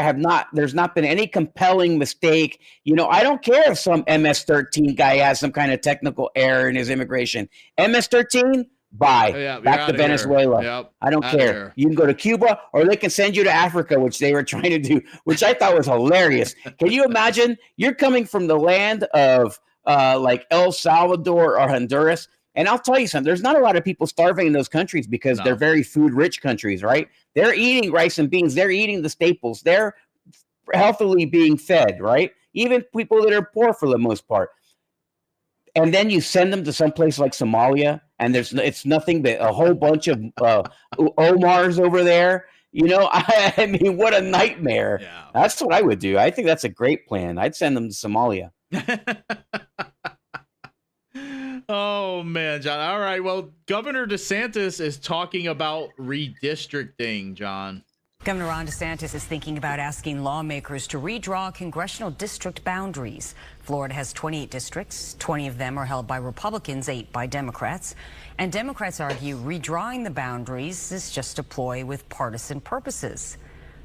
Speaker 6: there's not been any compelling mistake. I don't care if some MS-13 guy has some kind of technical error in his immigration. MS-13, Bye.
Speaker 5: Yeah,
Speaker 6: Back to Venezuela.
Speaker 5: Yep,
Speaker 6: I don't
Speaker 5: outta
Speaker 6: care.
Speaker 5: here.
Speaker 6: You can go to Cuba or they can send you to Africa, which they were trying to do, which I thought was hilarious. Can you imagine? You're coming from the land of like El Salvador or Honduras. And I'll tell you something, there's not a lot of people starving in those countries because they're very food-rich countries, right? They're eating rice and beans. They're eating the staples. They're healthily being fed, right? Even people that are poor for the most part. And then you send them to some place like Somalia, and it's nothing but a whole bunch of Omars over there. You know, I mean, what a nightmare. Yeah. That's what I would do. I think that's a great plan. I'd send them to Somalia.
Speaker 5: Oh, man, John. All right. Well, Governor DeSantis is talking about redistricting, John.
Speaker 19: Governor Ron DeSantis is thinking about asking lawmakers to redraw congressional district boundaries. Florida has 28 districts. 20 of them are held by Republicans, 8 by Democrats. And Democrats argue redrawing the boundaries is just a ploy with partisan purposes.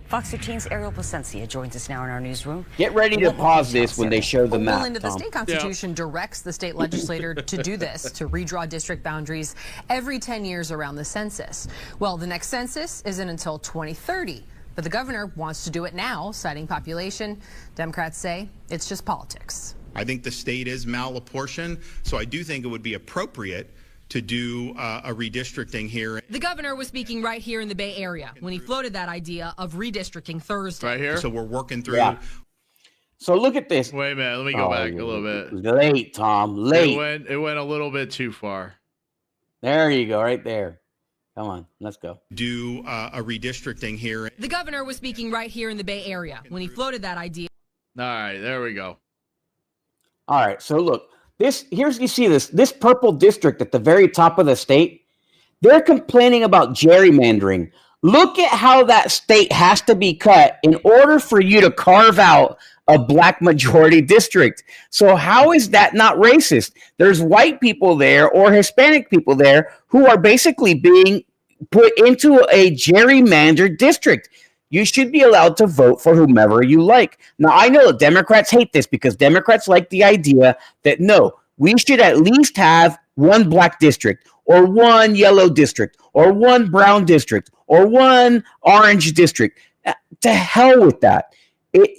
Speaker 19: Fox 13's Ariel Placencia joins us now in our newsroom.
Speaker 6: Get ready to pause this when they show the map.
Speaker 20: Linda, the state constitution directs the state legislator to do this, to redraw district boundaries every 10 years around the census. Well, the next census isn't until 2030, but the governor wants to do it now, citing population. Democrats say it's just politics.
Speaker 3: I think the state is malapportioned, so I do think it would be appropriate to do a redistricting here.
Speaker 20: The governor was speaking right here in the Bay Area when he floated that idea of redistricting Thursday.
Speaker 5: Right here?
Speaker 3: So we're working through.
Speaker 6: Yeah. So look at this.
Speaker 5: Wait a minute. Let me go back a little bit.
Speaker 6: Late, Tom. Late.
Speaker 5: It went a little bit too far.
Speaker 6: There you go. Right there. Come on. Let's go.
Speaker 3: Do a redistricting here.
Speaker 20: The governor was speaking right here in the Bay Area when he floated that idea.
Speaker 5: All right. There we go.
Speaker 6: All right. So look. You see this purple district at the very top of the state. They're complaining about gerrymandering. Look at how that state has to be cut in order for you to carve out a black majority district. So how is that not racist? There's white people there or Hispanic people there who are basically being put into a gerrymandered district. You should be allowed to vote for whomever you like. Now, I know Democrats hate this because Democrats like the idea that, no, we should at least have one black district or one yellow district or one brown district or one orange district. To hell with that.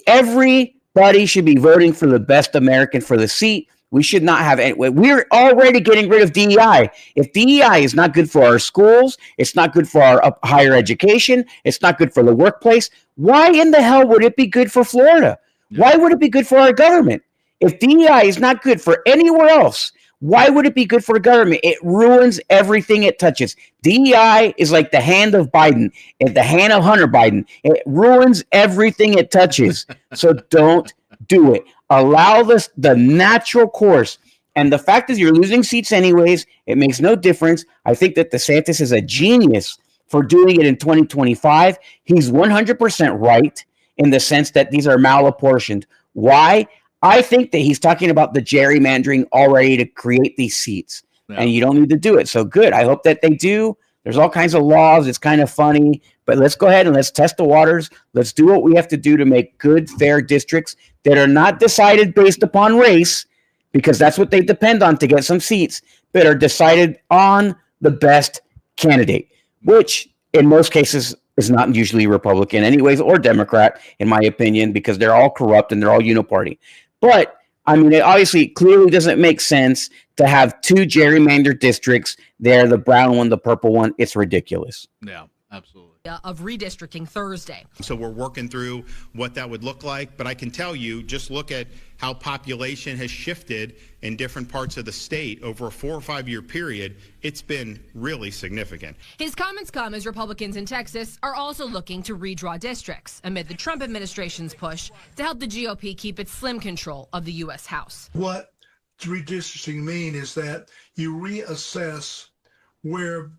Speaker 6: Everybody should be voting for the best American for the seat. We should not have any. We're already getting rid of DEI. If DEI is not good for our schools, it's not good for our higher education, it's not good for the workplace, why in the hell would it be good for Florida? Why would it be good for our government? If DEI is not good for anywhere else, why would it be good for the government? It ruins everything it touches. DEI is like the hand of Biden and the hand of Hunter Biden. It ruins everything it touches. So don't do it. Allow the natural course. And the fact is you're losing seats anyways. It makes no difference. I think that DeSantis is a genius for doing it in 2025. He's 100% right in the sense that these are malapportioned. Why? I think that he's talking about the gerrymandering already to create these seats. Yeah. And you don't need to do it. So good. I hope that they do. There's all kinds of laws. It's kind of funny. But let's go ahead and let's test the waters. Let's do what we have to do to make good, fair districts that are not decided based upon race, because that's what they depend on to get some seats, but are decided on the best candidate, which in most cases is not usually Republican anyways, or Democrat, in my opinion, because they're all corrupt and they're all uniparty. But I mean, it obviously clearly doesn't make sense to have two gerrymandered districts there, the brown one, the purple one. It's ridiculous.
Speaker 5: Yeah, absolutely.
Speaker 20: Of redistricting Thursday.
Speaker 3: So we're working through what that would look like. But I can tell you, just look at how population has shifted in different parts of the state over a 4 or 5 year period. It's been really significant.
Speaker 20: His comments come as Republicans in Texas are also looking to redraw districts amid the Trump administration's push to help the GOP keep its slim control of the U.S. House.
Speaker 21: What redistricting means is that you reassess where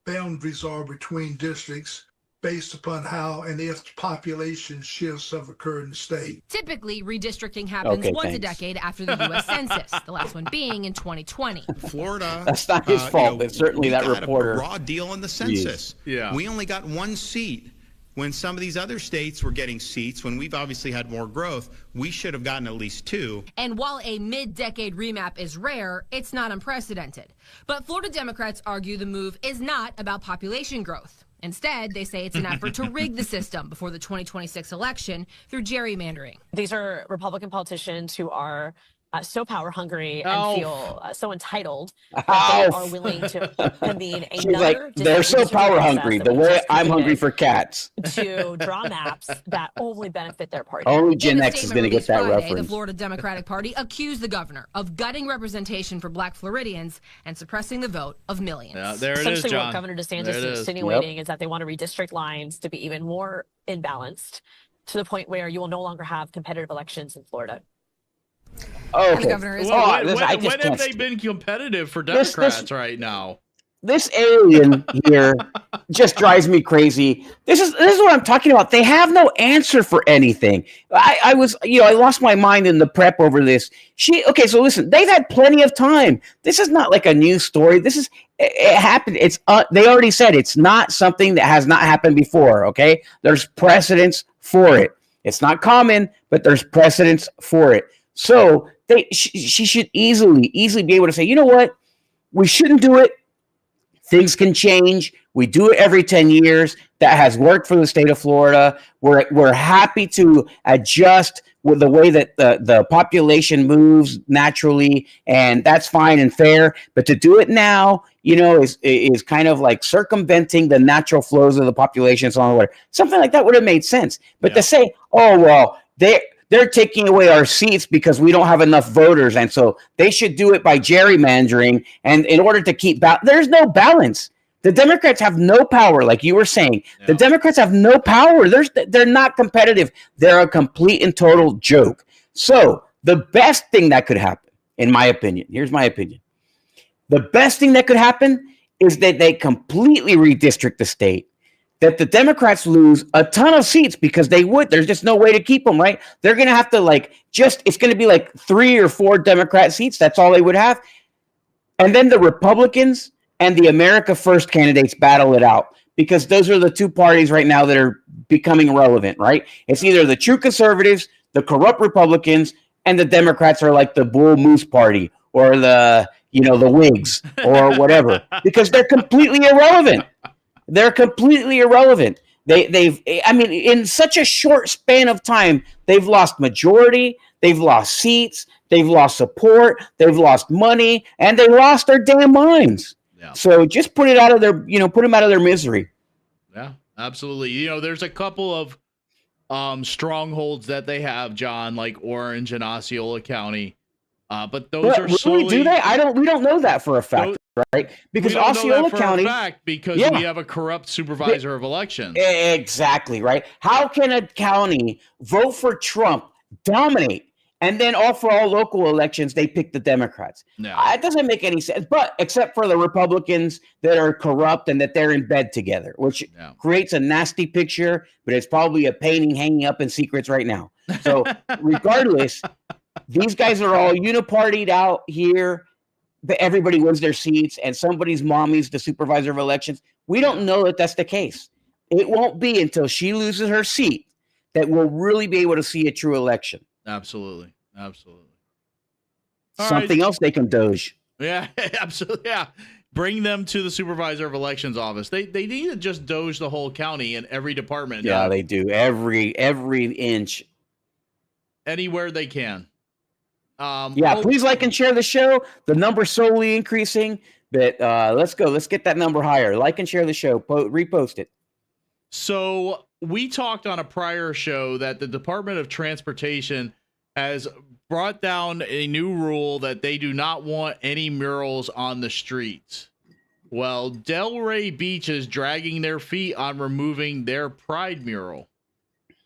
Speaker 21: boundaries are between districts based upon how and if population shifts have occurred in the state.
Speaker 20: Typically, redistricting happens once a decade after the U.S. Census, the last one being in 2020.
Speaker 3: Florida.
Speaker 6: That's not his fault, but certainly that reporter.
Speaker 3: A raw deal in the census.
Speaker 5: Yeah.
Speaker 3: We only got one seat When some of these other states were getting seats, when we've obviously had more growth, we should have gotten at least 2.
Speaker 1: And while a mid-decade remap is rare, it's not unprecedented. But Florida Democrats argue the move is not about population growth. Instead, they say it's an effort to rig the system before the 2026 election through gerrymandering.
Speaker 22: These are Republican politicians who are so power hungry and feel so entitled that they are willing to convene another.
Speaker 6: They're so power hungry, the way I'm hungry for cats.
Speaker 22: To draw maps that only benefit their party.
Speaker 6: Only Gen X is going to get that reference.
Speaker 1: The Florida Democratic Party accused the governor of gutting representation for Black Floridians and suppressing the vote of millions.
Speaker 5: Yeah, there it is,
Speaker 22: Essentially,
Speaker 5: John.
Speaker 22: what Governor DeSantis is insinuating is that they want to redistrict lines to be even more imbalanced, to the point where you will no longer have competitive elections in Florida.
Speaker 6: Oh, okay.
Speaker 5: When have they been competitive for Democrats right now?
Speaker 6: This alien here just drives me crazy. This is what I'm talking about. They have no answer for anything. I lost my mind in the prep over this. So listen, they've had plenty of time. This is not like a news story. It happened. They already said it's not something that has not happened before. Okay, there's precedence for it. It's not common, but there's precedence for it. So she should easily be able to say, you know what, we shouldn't do it. Things can change. We do it every 10 years. That has worked for the state of Florida. We're happy to adjust with the way that the population moves naturally, and that's fine and fair. But to do it now, is kind of like circumventing the natural flows of the population. So on, something like that would have made sense. But to say, oh well, they're taking away our seats because we don't have enough voters, and so they should do it by gerrymandering. And in order to keep there's no balance. The Democrats have no power, like you were saying. Yeah. The Democrats have no power. They're not competitive. They're a complete and total joke. So the best thing that could happen, in my opinion, here's my opinion. The best thing that could happen is that they completely redistrict the state. That the Democrats lose a ton of seats because they would. There's just no way to keep them, right? They're going to have to it's going to be like 3 or 4 Democrat seats. That's all they would have. And then the Republicans and the America First candidates battle it out, because those are the 2 parties right now that are becoming relevant, right? It's either the true conservatives, the corrupt Republicans, and the Democrats are like the Bull Moose Party or the Whigs or whatever, because they're completely irrelevant. They're completely irrelevant. In such a short span of time, they've lost majority, they've lost seats, they've lost support, they've lost money, and they lost their damn minds. Yeah. So just put them out of their misery.
Speaker 5: Yeah, absolutely. There's a couple of strongholds that they have, John, like Orange and Osceola County. But those are solely...
Speaker 6: do they? We don't know that for a fact, right? Because Osceola County,
Speaker 5: because we have a corrupt supervisor of elections.
Speaker 6: Exactly, right? How can a county vote for Trump, dominate, and then for all local elections they pick the Democrats? No, it doesn't make any sense. But except for the Republicans that are corrupt and that they're in bed together, which creates a nasty picture. But it's probably a painting hanging up in secrets right now. So regardless. These guys are all unipartied out here. Everybody wins their seats, and somebody's mommy's the supervisor of elections. We don't know that that's the case. It won't be until she loses her seat that we'll really be able to see a true election.
Speaker 5: Absolutely.
Speaker 6: Something else they can doge.
Speaker 5: Yeah, absolutely. Yeah. Bring them to the supervisor of elections office. They need to just doge the whole county and every department.
Speaker 6: Yeah, they do. Every inch.
Speaker 5: Anywhere they can.
Speaker 6: Please like and share the show. The number's slowly increasing, but let's go. Let's get that number higher. Like and share the show. Repost it.
Speaker 5: So we talked on a prior show that the Department of Transportation has brought down a new rule that they do not want any murals on the streets. Well, Delray Beach is dragging their feet on removing their Pride mural.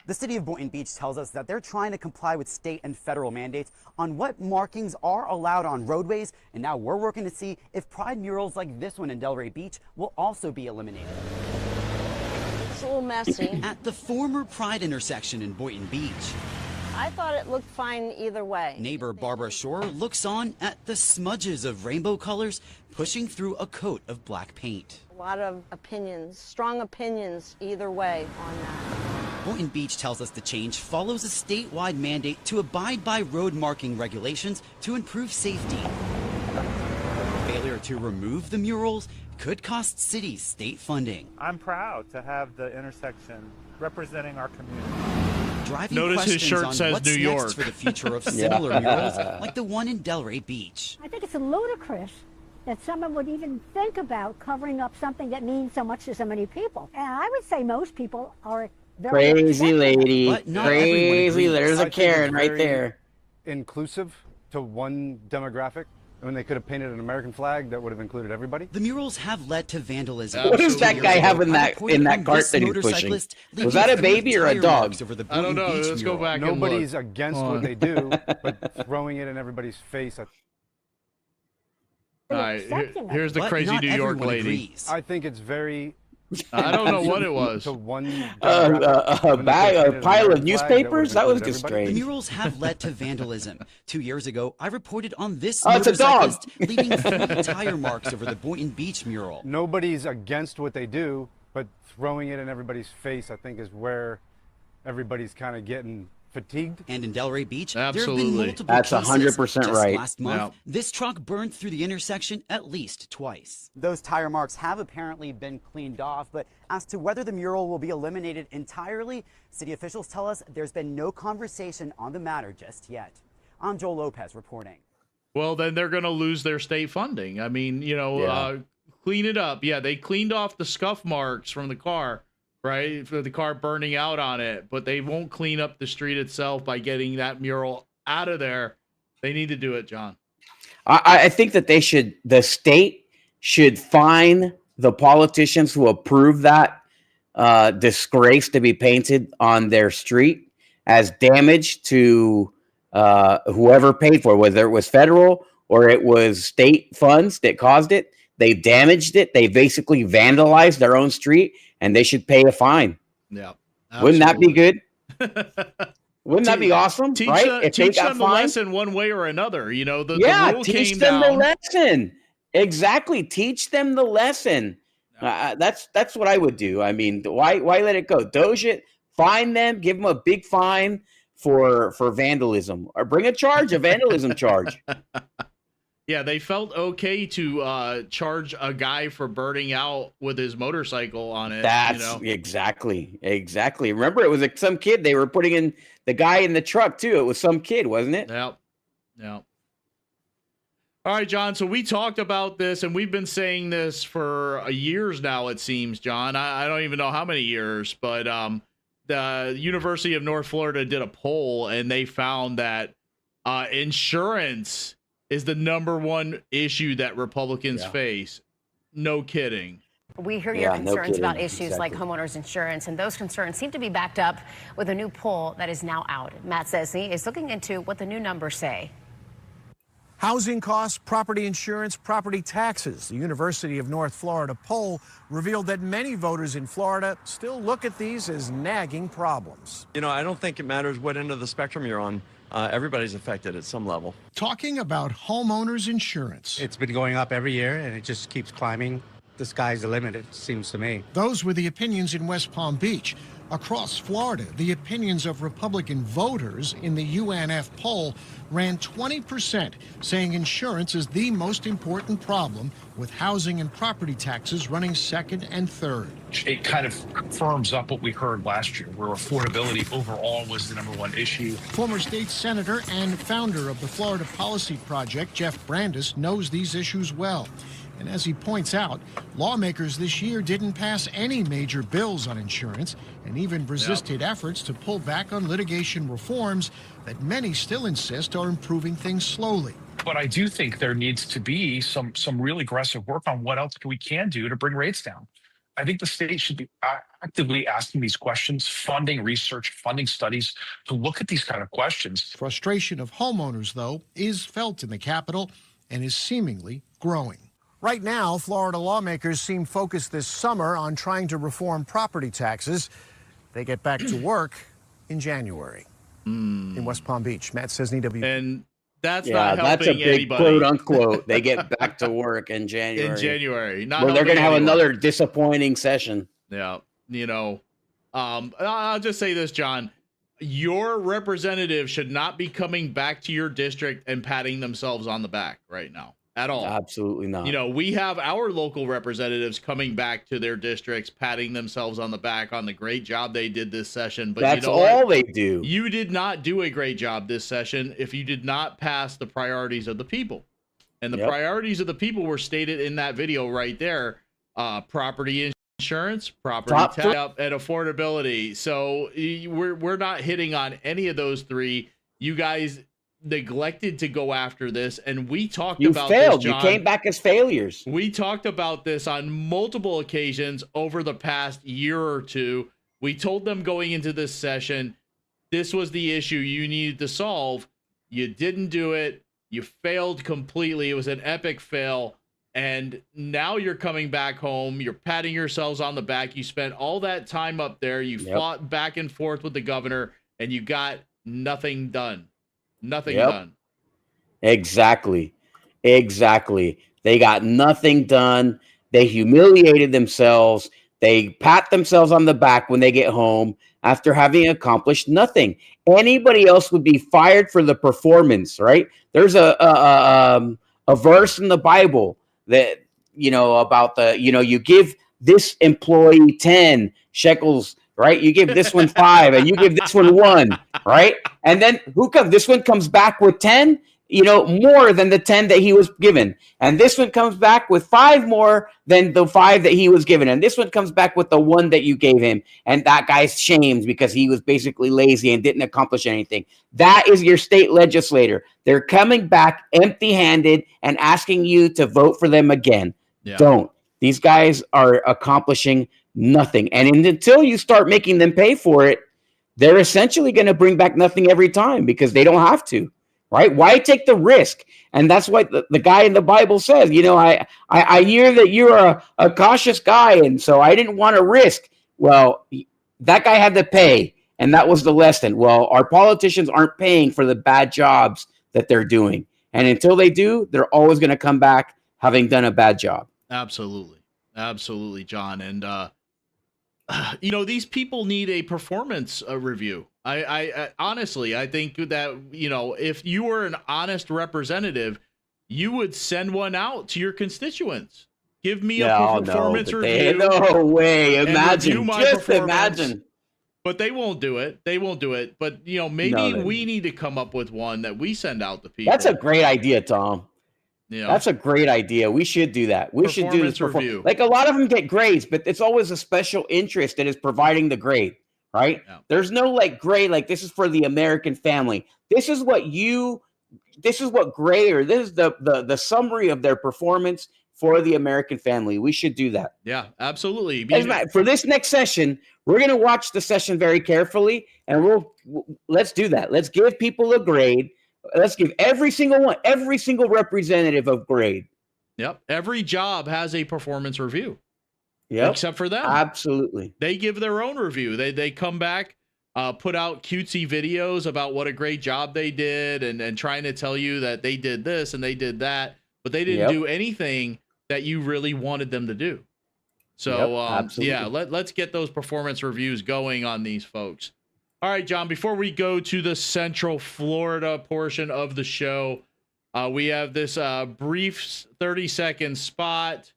Speaker 23: The city of Boynton Beach tells us that they're trying to comply with state and federal mandates on what markings are allowed on roadways, and now we're working to see if pride murals like this one in Delray Beach will also be eliminated.
Speaker 24: It's a little messy.
Speaker 23: At the former Pride intersection in Boynton Beach,
Speaker 2: I thought it looked fine either way.
Speaker 23: Neighbor Barbara Shore looks on at the smudges of rainbow colors pushing through a coat of black paint.
Speaker 2: A lot of opinions, strong opinions either way on that.
Speaker 23: Boynton Beach tells us the change follows a statewide mandate to abide by road marking regulations to improve safety. Failure to remove the murals could cost cities state funding.
Speaker 7: I'm proud to have the intersection representing our community.
Speaker 23: Driving
Speaker 5: Notice his
Speaker 23: questions
Speaker 5: shirt
Speaker 23: on
Speaker 5: says
Speaker 23: what's
Speaker 5: New York
Speaker 23: next for the future of similar murals like the one in Delray Beach.
Speaker 8: I think it's ludicrous that someone would even think about covering up something that means so much to so many people. And I would say most people are very
Speaker 6: Crazy lady.
Speaker 23: But not
Speaker 6: Crazy.
Speaker 23: everyone
Speaker 6: There's a
Speaker 24: I think
Speaker 6: Karen
Speaker 24: it's
Speaker 6: right
Speaker 24: very
Speaker 6: there.
Speaker 24: Inclusive to one demographic. When they could have painted an American flag that would have included everybody.
Speaker 23: The murals have led to vandalism.
Speaker 6: What does that guy have in that cart that he's pushing? Was that a baby or a dog?
Speaker 5: I don't know. Let's go back and look.
Speaker 24: Nobody's against what they do, but throwing it in everybody's face.
Speaker 5: All right, here's the crazy New York lady.
Speaker 24: I think it's very.
Speaker 5: I don't know what it was.
Speaker 24: To one
Speaker 6: a pile of newspapers? That was just strange.
Speaker 23: The murals have led to vandalism. 2 years ago, I reported on this
Speaker 6: it's a dog.
Speaker 23: motorcyclist leaving 3 tire marks over the Boynton Beach mural.
Speaker 24: Nobody's against what they do, but throwing it in everybody's face, I think, is where everybody's kind of getting fatigued.
Speaker 23: And in Delray Beach, there have
Speaker 6: Absolutely.
Speaker 23: been multiple
Speaker 6: That's
Speaker 23: cases.
Speaker 6: 100%
Speaker 23: Just
Speaker 6: right.
Speaker 23: last month, this truck burned through the intersection at least twice. Those tire marks have apparently been cleaned off, but as to whether the mural will be eliminated entirely, city officials tell us there's been no conversation on the matter just yet. I'm Joel Lopez reporting.
Speaker 5: Well, then they're going to lose their state funding. I mean, clean it up. Yeah, they cleaned off the scuff marks from the car, right? For the car burning out on it, but they won't clean up the street itself by getting that mural out of there. They need to do it, John.
Speaker 6: I think that the state should fine the politicians who approve that disgrace to be painted on their street as damage to whoever paid for it, whether it was federal or it was state funds that caused it. They damaged it. They basically vandalized their own street, and they should pay a fine.
Speaker 5: Yeah.
Speaker 6: Wouldn't that be good? Wouldn't that be awesome?
Speaker 5: Teach
Speaker 6: right?
Speaker 5: Teach them the lesson one way or another. The rule
Speaker 6: teach
Speaker 5: came
Speaker 6: them
Speaker 5: down.
Speaker 6: the lesson. Exactly. Teach them the lesson. That's what I would do. I mean, why let it go? DOGE it, fine them, give them a big fine for vandalism, or bring a vandalism charge.
Speaker 5: Yeah, they felt okay to charge a guy for burning out with his motorcycle on it.
Speaker 6: That's exactly. Remember, it was some kid. They were putting in the guy in the truck too. It was some kid, wasn't it?
Speaker 5: Yep. All right, John. So we talked about this, and we've been saying this for years now. It seems, John. I don't even know how many years, but the University of North Florida did a poll, and they found that insurance is the number one issue that Republicans face. No kidding.
Speaker 25: We hear your concerns about issues like homeowners insurance, and those concerns seem to be backed up with a new poll that is now out. Matt says he is looking into what the new numbers say.
Speaker 26: Housing costs, property insurance, property taxes. The University of North Florida poll revealed that many voters in Florida still look at these as nagging problems.
Speaker 27: I don't think it matters what end of the spectrum you're on. Everybody's affected at some level.
Speaker 26: Talking about homeowners insurance.
Speaker 28: It's been going up every year, and it just keeps climbing. The sky's the limit, it seems to me.
Speaker 26: Those were the opinions in West Palm Beach. Across Florida, the opinions of Republican voters in the UNF poll ran 20%, saying insurance is the most important problem, with housing and property taxes running second and third.
Speaker 29: It kind of firms up what we heard last year, where affordability overall was the number one issue.
Speaker 26: Former state senator and founder of the Florida Policy Project, Jeff Brandes, knows these issues well. And as he points out, lawmakers this year didn't pass any major bills on insurance and even resisted efforts to pull back on litigation reforms that many still insist are improving things slowly.
Speaker 29: But I do think there needs to be some real aggressive work on what else we can do to bring rates down. I think the state should be actively asking these questions, funding research, funding studies to look at these kind of questions.
Speaker 26: Frustration of homeowners, though, is felt in the Capitol and is seemingly growing. Right now, Florida lawmakers seem focused this summer on trying to reform property taxes. They get back to work in January. in West Palm Beach. Matt Sesney,
Speaker 5: And that's
Speaker 6: Yeah,
Speaker 5: not
Speaker 6: that's
Speaker 5: helping
Speaker 6: a big
Speaker 5: anybody.
Speaker 6: quote unquote. They get back to work in January.
Speaker 5: In January. Not
Speaker 6: Well, they're going
Speaker 5: helping
Speaker 6: to have
Speaker 5: anyone.
Speaker 6: another disappointing session.
Speaker 5: Yeah. I'll just say this, John. Your representative should not be coming back to your district and patting themselves on the back right now at all.
Speaker 6: Absolutely not.
Speaker 5: We have our local representatives coming back to their districts, patting themselves on the back on the great job they did this session. But
Speaker 6: That's
Speaker 5: you know
Speaker 6: all
Speaker 5: what?
Speaker 6: they do.
Speaker 5: You did not do a great job this session if you did not pass the priorities of the people. And the priorities of the people were stated in that video right there. Property insurance, property tax, and affordability. So we're not hitting on any of those three. You guys neglected to go after this, and we talked about
Speaker 6: failed.
Speaker 5: this, John.
Speaker 6: You came back as failures.
Speaker 5: We talked about this on multiple occasions over the past year or two. We told them going into this session, this was the issue you needed to solve. You didn't do it. You failed completely. It was an epic fail. And now you're coming back home. You're patting yourselves on the back. You spent all that time up there. You fought back and forth with the governor, and you got nothing done. Nothing done.
Speaker 6: Exactly. They got nothing done. They humiliated themselves. They pat themselves on the back when they get home after having accomplished nothing. Anybody else would be fired for the performance, right? There's a verse in the Bible that, about you give this employee 10 shekels, right? You give this one 5 and you give this one 1, right? And then this one comes back with 10, more than the 10 that he was given. And this one comes back with 5 more than the 5 that he was given. And this one comes back with the 1 that you gave him. And that guy's shamed because he was basically lazy and didn't accomplish anything. That is your state legislator. They're coming back empty-handed and asking you to vote for them again. Yeah. Don't. These guys are accomplishing nothing. And until you start making them pay for it, they're essentially going to bring back nothing every time because they don't have to. Right? Why take the risk? And that's what the guy in the Bible says. I hear that you're a cautious guy, and so I didn't want to risk. Well, that guy had to pay, and that was the lesson. Well, our politicians aren't paying for the bad jobs that they're doing. And until they do, they're always going to come back having done a bad job.
Speaker 5: Absolutely. Absolutely, John. And, these people need a performance review. I honestly, I think that, if you were an honest representative, you would send one out to your constituents. Give me a performance review.
Speaker 6: No way. Imagine. Just imagine.
Speaker 5: But they won't do it. But, maybe we need to come up with one that we send out to people.
Speaker 6: That's a great idea, Tom. Yeah, that's a great idea. We should do that. We should do this review. Like a lot of them get grades, but it's always a special interest that is providing the grade, right? Yeah. There's no grade, this is for the American family. This is what grade, or this is the summary of their performance for the American family. We should do that.
Speaker 5: Yeah, absolutely.
Speaker 6: For this next session, we're going to watch the session very carefully, and let's do that. Let's give people a grade. Let's give every single representative a grade.
Speaker 5: Yep. Every job has a performance review.
Speaker 6: Yep.
Speaker 5: Except for them.
Speaker 6: Absolutely.
Speaker 5: They give their own review. They come back, put out cutesy videos about what a great job they did and trying to tell you that they did this and they did that, but they didn't do anything that you really wanted them to do. So, let's get those performance reviews going on these folks. All right, John, before we go to the Central Florida portion of the show, we have this brief 30-second spot.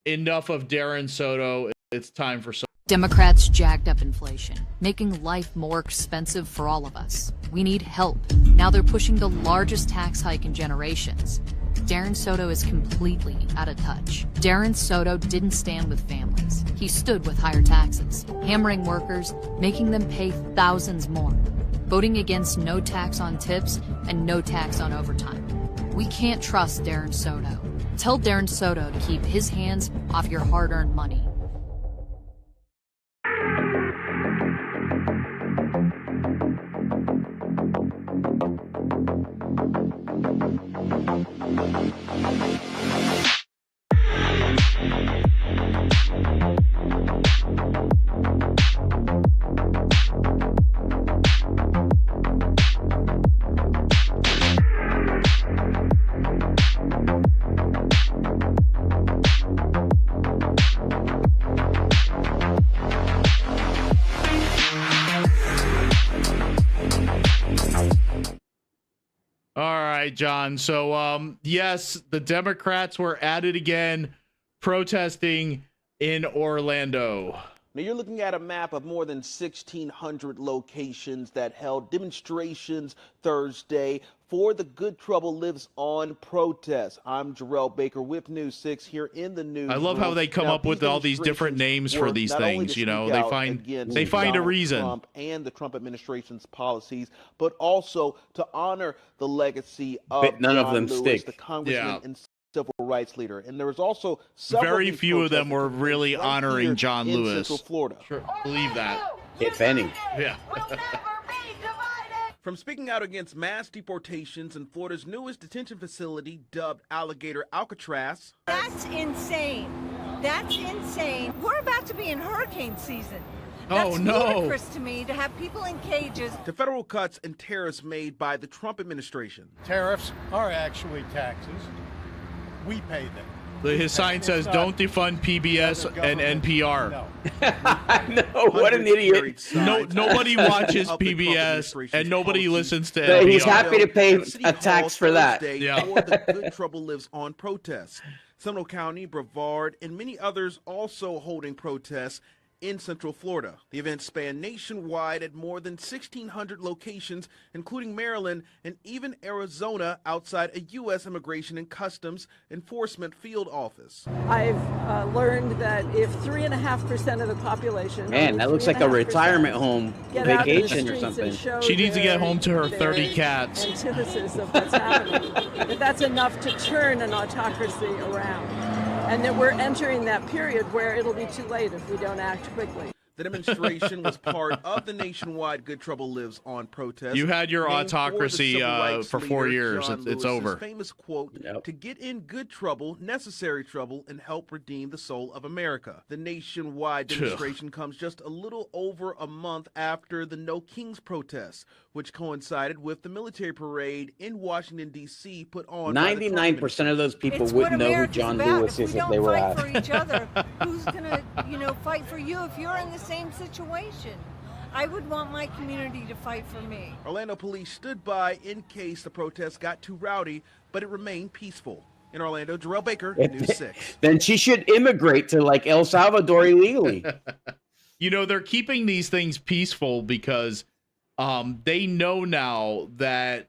Speaker 5: Enough of Darren Soto. It's time for some.
Speaker 4: Democrats jacked up inflation, making life more expensive for all of us. We need help. Now they're pushing the largest tax hike in generations. Darren Soto is completely out of touch. Darren Soto didn't stand with families. He stood with higher taxes, hammering workers, making them pay thousands more, voting against no tax on tips and no tax on overtime. We can't trust Darren Soto. Tell Darren Soto to keep his hands off your hard-earned money.
Speaker 5: right, John. So, yes, the Democrats were at it again, protesting in Orlando.
Speaker 9: Now, you're looking at a map of more than 1,600 locations that held demonstrations Thursday for the Good Trouble Lives On protest. I'm Jarrell Baker with News 6 here in the news.
Speaker 5: I love how they come up with all these different names for these things. You know, they find a reason.
Speaker 9: Trump and the Trump administration's policies, but also to honor the legacy of
Speaker 6: But none of
Speaker 9: John
Speaker 6: them
Speaker 9: Lewis,
Speaker 6: stick.
Speaker 9: the congressman
Speaker 5: Yeah.
Speaker 9: and civil rights leader. And there was also several
Speaker 5: Very
Speaker 9: of these
Speaker 5: few of them
Speaker 9: protests
Speaker 5: were
Speaker 9: that took
Speaker 5: really
Speaker 9: place right
Speaker 5: honoring
Speaker 9: here
Speaker 5: John
Speaker 9: in
Speaker 5: Lewis.
Speaker 9: Central Florida.
Speaker 5: Sure, believe that.
Speaker 6: If any.
Speaker 5: Yeah.
Speaker 9: From speaking out against mass deportations in Florida's newest detention facility, dubbed Alligator Alcatraz.
Speaker 10: That's insane. That's insane. We're about to be in hurricane season.
Speaker 5: Oh,
Speaker 10: That's
Speaker 5: no.
Speaker 10: ludicrous to me to have people in cages.
Speaker 9: To federal cuts and tariffs made by the Trump administration.
Speaker 26: Tariffs are actually taxes. We pay them.
Speaker 5: His sign says, "Don't defund PBS and NPR."
Speaker 6: No, what an idiot.
Speaker 5: Nobody watches PBS and nobody listens to
Speaker 6: But
Speaker 5: NPR.
Speaker 6: he's happy to pay a tax for that.
Speaker 9: Yeah. For the Good Trouble Lives On protests. Seminole County, Brevard, and many others also holding protests in Central Florida. The event spanned nationwide at more than 1,600 locations, including Maryland and even Arizona, outside a U.S. Immigration and Customs Enforcement field office.
Speaker 11: I've learned that if 3.5% of the population,
Speaker 6: Man, that looks like a retirement home
Speaker 11: get out in the
Speaker 6: vacation or
Speaker 11: streets
Speaker 6: something.
Speaker 11: and show
Speaker 5: She needs to get
Speaker 11: their-
Speaker 5: home to her
Speaker 11: their
Speaker 5: 30 cats.
Speaker 11: Antithesis of what's happening. That that's enough to turn an autocracy around, and that we're entering that period where it'll be too late if we don't act quickly.
Speaker 9: The demonstration was part of the nationwide Good Trouble Lives On protest.
Speaker 5: You had your
Speaker 9: named for the
Speaker 5: autocracy
Speaker 9: civil rights
Speaker 5: for 4
Speaker 9: leader,
Speaker 5: years.
Speaker 9: John
Speaker 5: It's
Speaker 9: Lewis's
Speaker 5: over.
Speaker 9: Famous quote: "To get in good trouble, necessary trouble, and help redeem the soul of America." The nationwide demonstration comes just a little over a month after the No Kings protests, which coincided with the military parade in Washington, D.C. put on by the Trump
Speaker 6: 99% of those people
Speaker 10: It's what
Speaker 6: wouldn't know who
Speaker 10: America's
Speaker 6: John
Speaker 10: about.
Speaker 6: Lewis
Speaker 10: If
Speaker 6: is
Speaker 10: we
Speaker 6: if
Speaker 10: don't
Speaker 6: they were
Speaker 10: fight
Speaker 6: at.
Speaker 10: for each other, who's gonna, fight for you if you're in the same situation? I would want my community to fight for me.
Speaker 9: Orlando police stood by in case the protests got too rowdy, but it remained peaceful. In Orlando, Jarrell Baker, News 6.
Speaker 6: Then she should immigrate to like El Salvador illegally.
Speaker 5: You know, they're keeping these things peaceful because they know now that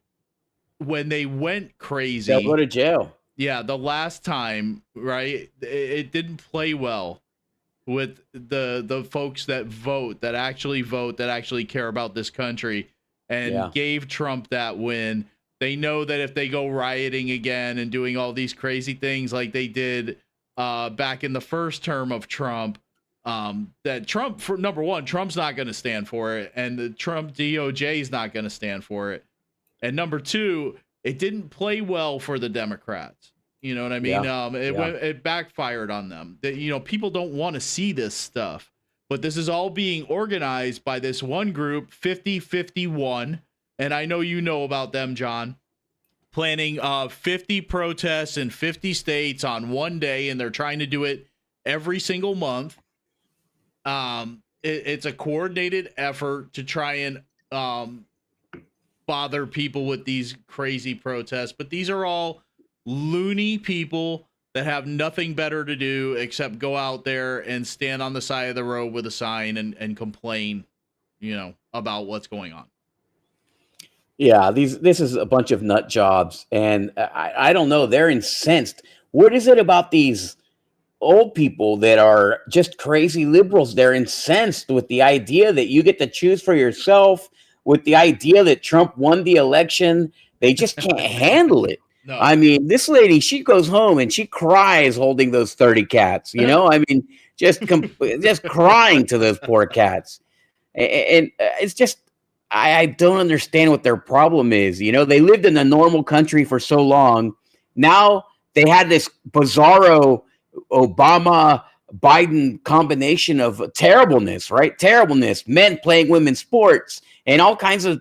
Speaker 5: when they went crazy,
Speaker 6: They'll go to jail.
Speaker 5: Yeah, the last time, right? It didn't play well with the folks that vote, that actually care about this country, and gave Trump that win. They know that if they go rioting again and doing all these crazy things like they did back in the first term of Trump, that Trump, for number one, Trump's not going to stand for it, and the Trump DOJ is not going to stand for it. And number two, it didn't play well for the Democrats. You know what I mean? It backfired on them. That, people don't want to see this stuff, but this is all being organized by this one group, 5051. And I know you know about them, John, planning 50 protests in 50 states on one day, and they're trying to do it every single month. It's a coordinated effort to try and bother people with these crazy protests, but these are all loony people that have nothing better to do except go out there and stand on the side of the road with a sign and complain, about what's going on.
Speaker 6: Yeah, this is a bunch of nut jobs, and I don't know. They're incensed. What is it about these old people that are just crazy liberals? They're incensed with the idea that you get to choose for yourself, with the idea that Trump won the election. They just can't handle it. No. I mean, this lady, she goes home and she cries holding those 30 cats, I mean, just crying to those poor cats. And it's just, I don't understand what their problem is. They lived in a normal country for so long. Now they had this bizarro Obama Biden combination of terribleness, right? Terribleness, men playing women's sports and all kinds of,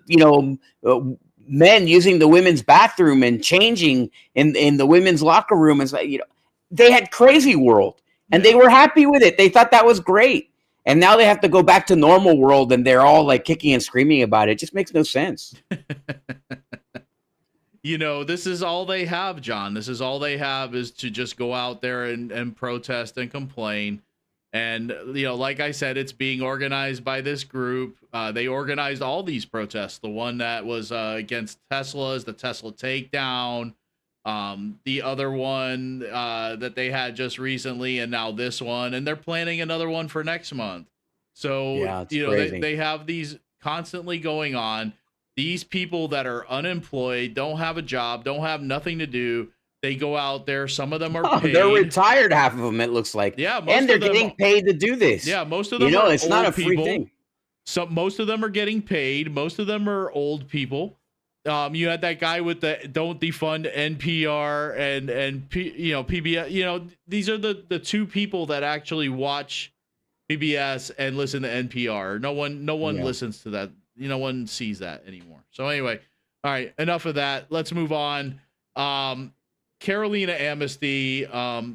Speaker 6: men using the women's bathroom and changing in the women's locker room. And they had crazy world and they were happy with it. They thought that was great. And now they have to go back to normal world and they're all like kicking and screaming about it. It just makes no sense.
Speaker 5: this is all they have, John. This is all they have is to just go out there and protest and complain. And, like I said, it's being organized by this group. They organized all these protests. The one that was against Tesla's, the Tesla takedown, the other one that they had just recently, and now this one. And they're planning another one for next month. So, they have these constantly going on. These people that are unemployed, don't have a job, don't have nothing to do. They go out there. Some of them are paid.
Speaker 6: They're retired, half of them, it looks like.
Speaker 5: Yeah,
Speaker 6: and they're getting paid to do this.
Speaker 5: Yeah, most of them are
Speaker 6: it's
Speaker 5: old
Speaker 6: not a free
Speaker 5: people.
Speaker 6: thing.
Speaker 5: So most of them are getting paid. Most of them are old people. You had that guy with the don't defund NPR and PBS. These are the two people that actually watch PBS and listen to NPR. No one listens to that. No one sees that anymore. So anyway, all right, enough of that. Let's move on. Carolina Amesty,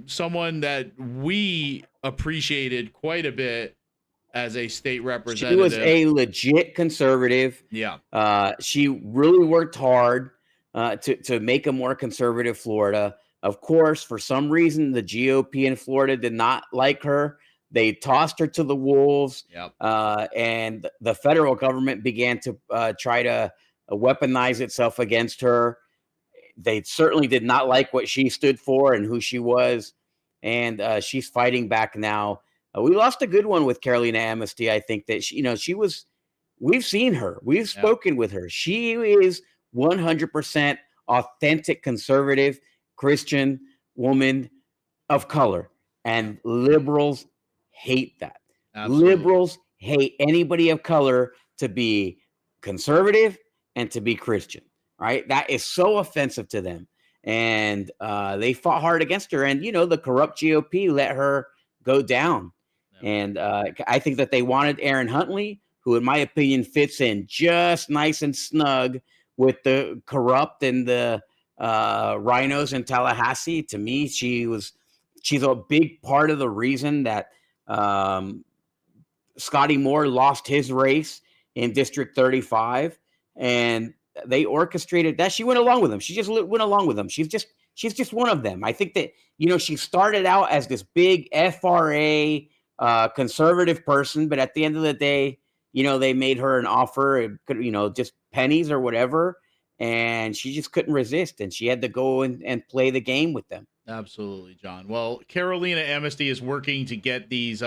Speaker 5: someone that we appreciated quite a bit as a state representative.
Speaker 6: She was a legit conservative.
Speaker 5: Yeah.
Speaker 6: She really worked hard to make a more conservative Florida. Of course, for some reason, the GOP in Florida did not like her. They tossed her to the wolves.
Speaker 5: Yep.
Speaker 6: And the federal government began to try to weaponize itself against her. They certainly did not like what she stood for and who she was. And she's fighting back now. We lost a good one with Carolina Amesty. I think that we've seen her. We've spoken with her. She is 100% authentic conservative Christian woman of color. And liberals hate that.
Speaker 5: Absolutely.
Speaker 6: Liberals hate anybody of color to be conservative and to be Christian. Right? That is so offensive to them. And they fought hard against her. And, the corrupt GOP let her go down. And I think that they wanted Aaron Huntley, who, in my opinion, fits in just nice and snug with the corrupt and the rhinos in Tallahassee. To me, she's a big part of the reason that Scotty Moore lost his race in District 35. And they orchestrated that. She went along with them. She just went along with them. She's just one of them. I think that, she started out as this big FRA conservative person, but at the end of the day, they made her an offer, it could, just pennies or whatever. And she just couldn't resist. And she had to go and play the game with them.
Speaker 5: Absolutely, John. Well, Carolina Amesty is working to get these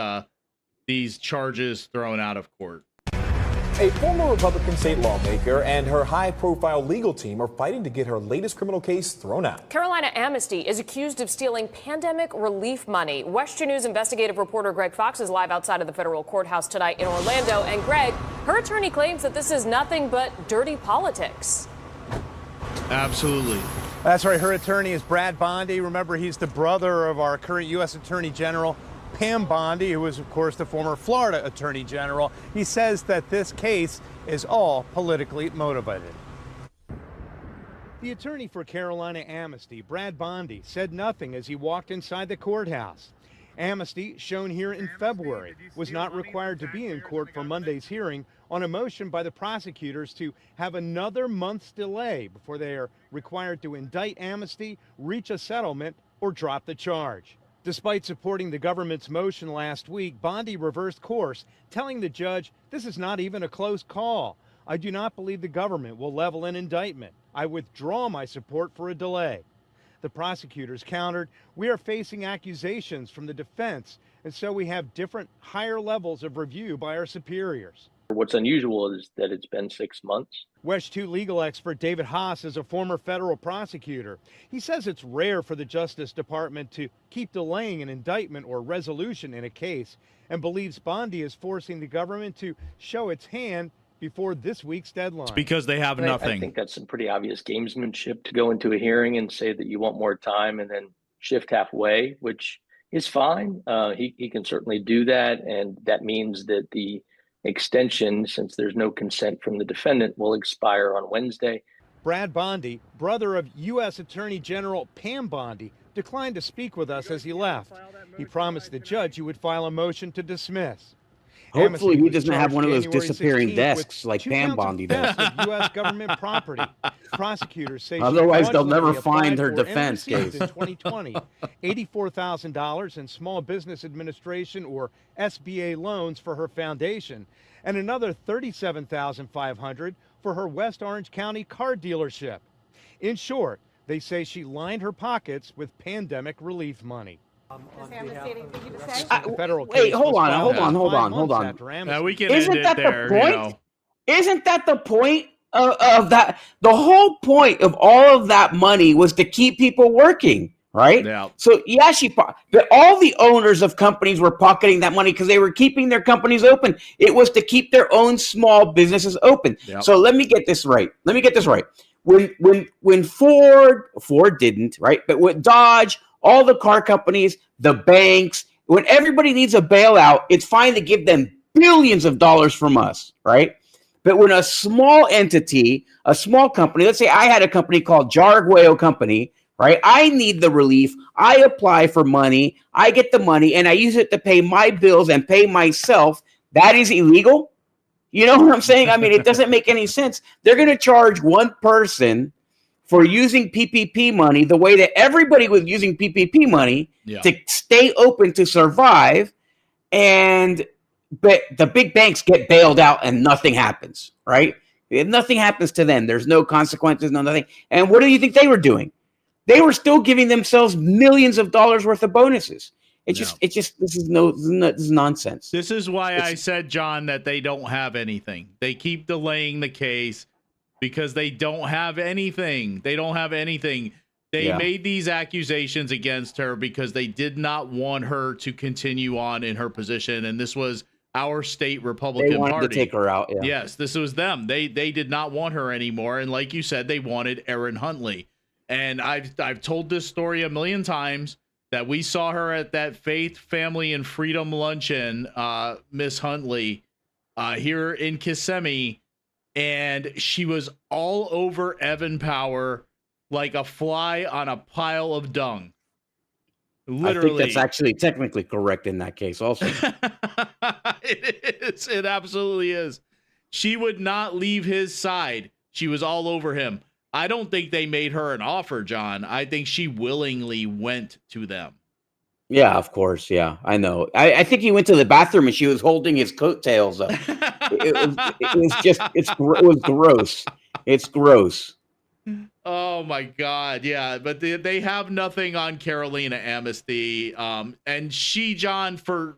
Speaker 5: charges thrown out of court.
Speaker 12: A former Republican state lawmaker and her high-profile legal team are fighting to get her latest criminal case thrown out.
Speaker 13: Carolina Amesty is accused of stealing pandemic relief money. Western News investigative reporter Greg Fox is live outside of the federal courthouse tonight in Orlando. And Greg, her attorney claims that this is nothing but dirty politics.
Speaker 5: Absolutely.
Speaker 24: That's right. Her attorney is Brad Bondi. Remember, he's the brother of our current U.S. Attorney General, Pam Bondi, who was, of course, the former Florida Attorney General. He says that this case is all politically motivated. The attorney for Carolina Amesty, Brad Bondi, said nothing as he walked inside the courthouse. Amesty, shown here in February, was not required to be in court for Monday's hearing on a motion by the prosecutors to have another month's delay before they are required to indict Amesty, reach a settlement, or drop the charge. Despite supporting the government's motion last week, Bondi reversed course, telling the judge, "This is not even a close call. I do not believe the government will level an indictment. I withdraw my support for a delay." The prosecutors countered, "We are facing accusations from the defense, and so we have different higher levels of review by our superiors."
Speaker 14: What's unusual is that it's been 6 months.
Speaker 24: WESH 2 legal expert David Haas is a former federal prosecutor. He says it's rare for the Justice Department to keep delaying an indictment or resolution in a case, and believes Bondi is forcing the government to show its hand before this week's deadline.
Speaker 5: It's because they have nothing.
Speaker 14: I think that's some pretty obvious gamesmanship to go into a hearing and say that you want more time and then shift halfway, which is fine. He can certainly do that, and that means that the extension, since there's no consent from the defendant, will expire on Wednesday.
Speaker 24: Brad Bondi, brother of U.S. Attorney General Pam Bondi, declined to speak with us as he left. He promised the judge he would file a motion to dismiss.
Speaker 6: Hopefully,
Speaker 24: Amesty
Speaker 6: he
Speaker 24: was
Speaker 6: doesn't have
Speaker 24: charged
Speaker 6: one of those
Speaker 24: January
Speaker 6: disappearing
Speaker 24: 16th
Speaker 6: desks
Speaker 24: with
Speaker 6: like
Speaker 24: 2
Speaker 6: Pam
Speaker 24: counts of
Speaker 6: Bondi does.
Speaker 24: theft of U.S. government property. Prosecutors say
Speaker 6: Otherwise,
Speaker 24: she
Speaker 6: they'll never
Speaker 24: fraudulently
Speaker 6: find her
Speaker 24: applied for and
Speaker 6: defense
Speaker 24: received
Speaker 6: case.
Speaker 24: in 2020 $84,000 in Small Business Administration or SBA loans for her foundation, and another $37,500 for her West Orange County car dealership. In short, they say she lined her pockets with pandemic relief money.
Speaker 6: Wait, hold on.
Speaker 5: We can
Speaker 6: Isn't
Speaker 5: end it
Speaker 6: that
Speaker 5: there.
Speaker 6: the point?
Speaker 5: You know.
Speaker 6: Isn't that the point of that? The whole point of all of that money was to keep people working, right?
Speaker 5: Yeah.
Speaker 6: So yeah, but all the owners of companies were pocketing that money because they were keeping their companies open. It was to keep their own small businesses open.
Speaker 5: Yep.
Speaker 6: So let me get this right. When Ford didn't, right? But with Dodge, all the car companies, the banks, when everybody needs a bailout, it's fine to give them billions of dollars from us, right? But when a small entity, a small company, let's say I had a company called Jarguayo Company, right? I need the relief. I apply for money. I get the money and I use it to pay my bills and pay myself. That is illegal. You know what I'm saying? I mean, it doesn't make any sense. They're going to charge one person for using PPP money the way that everybody was using PPP money to stay open to survive. But the big banks get bailed out and nothing happens, right? Nothing happens to them. There's no consequences, no nothing. And what do you think they were doing? They were still giving themselves millions of dollars worth of bonuses. This is nonsense.
Speaker 5: This is why I said, John, that they don't have anything. They keep delaying the case because they don't have anything. They made these accusations against her because they did not want her to continue on in her position. And this was our state Republican
Speaker 6: They wanted
Speaker 5: Party.
Speaker 6: to take her out. Yeah.
Speaker 5: Yes, this was them. They did not want her anymore. And like you said, they wanted Erin Huntley. And I've told this story a million times that we saw her at that Faith, Family, and Freedom luncheon, Miss Huntley, here in Kissimmee. And she was all over Evan Power like a fly on a pile of dung. Literally.
Speaker 6: I think that's actually technically correct in that case also.
Speaker 5: It is. It absolutely is. She would not leave his side. She was all over him. I don't think they made her an offer, John. I think she willingly went to them.
Speaker 6: Yeah, of course. Yeah, I know. I think he went to the bathroom and she was holding his coattails up. It was gross. It's gross.
Speaker 5: Oh my God. Yeah. But they have nothing on Carolina Amesty. And she, John, for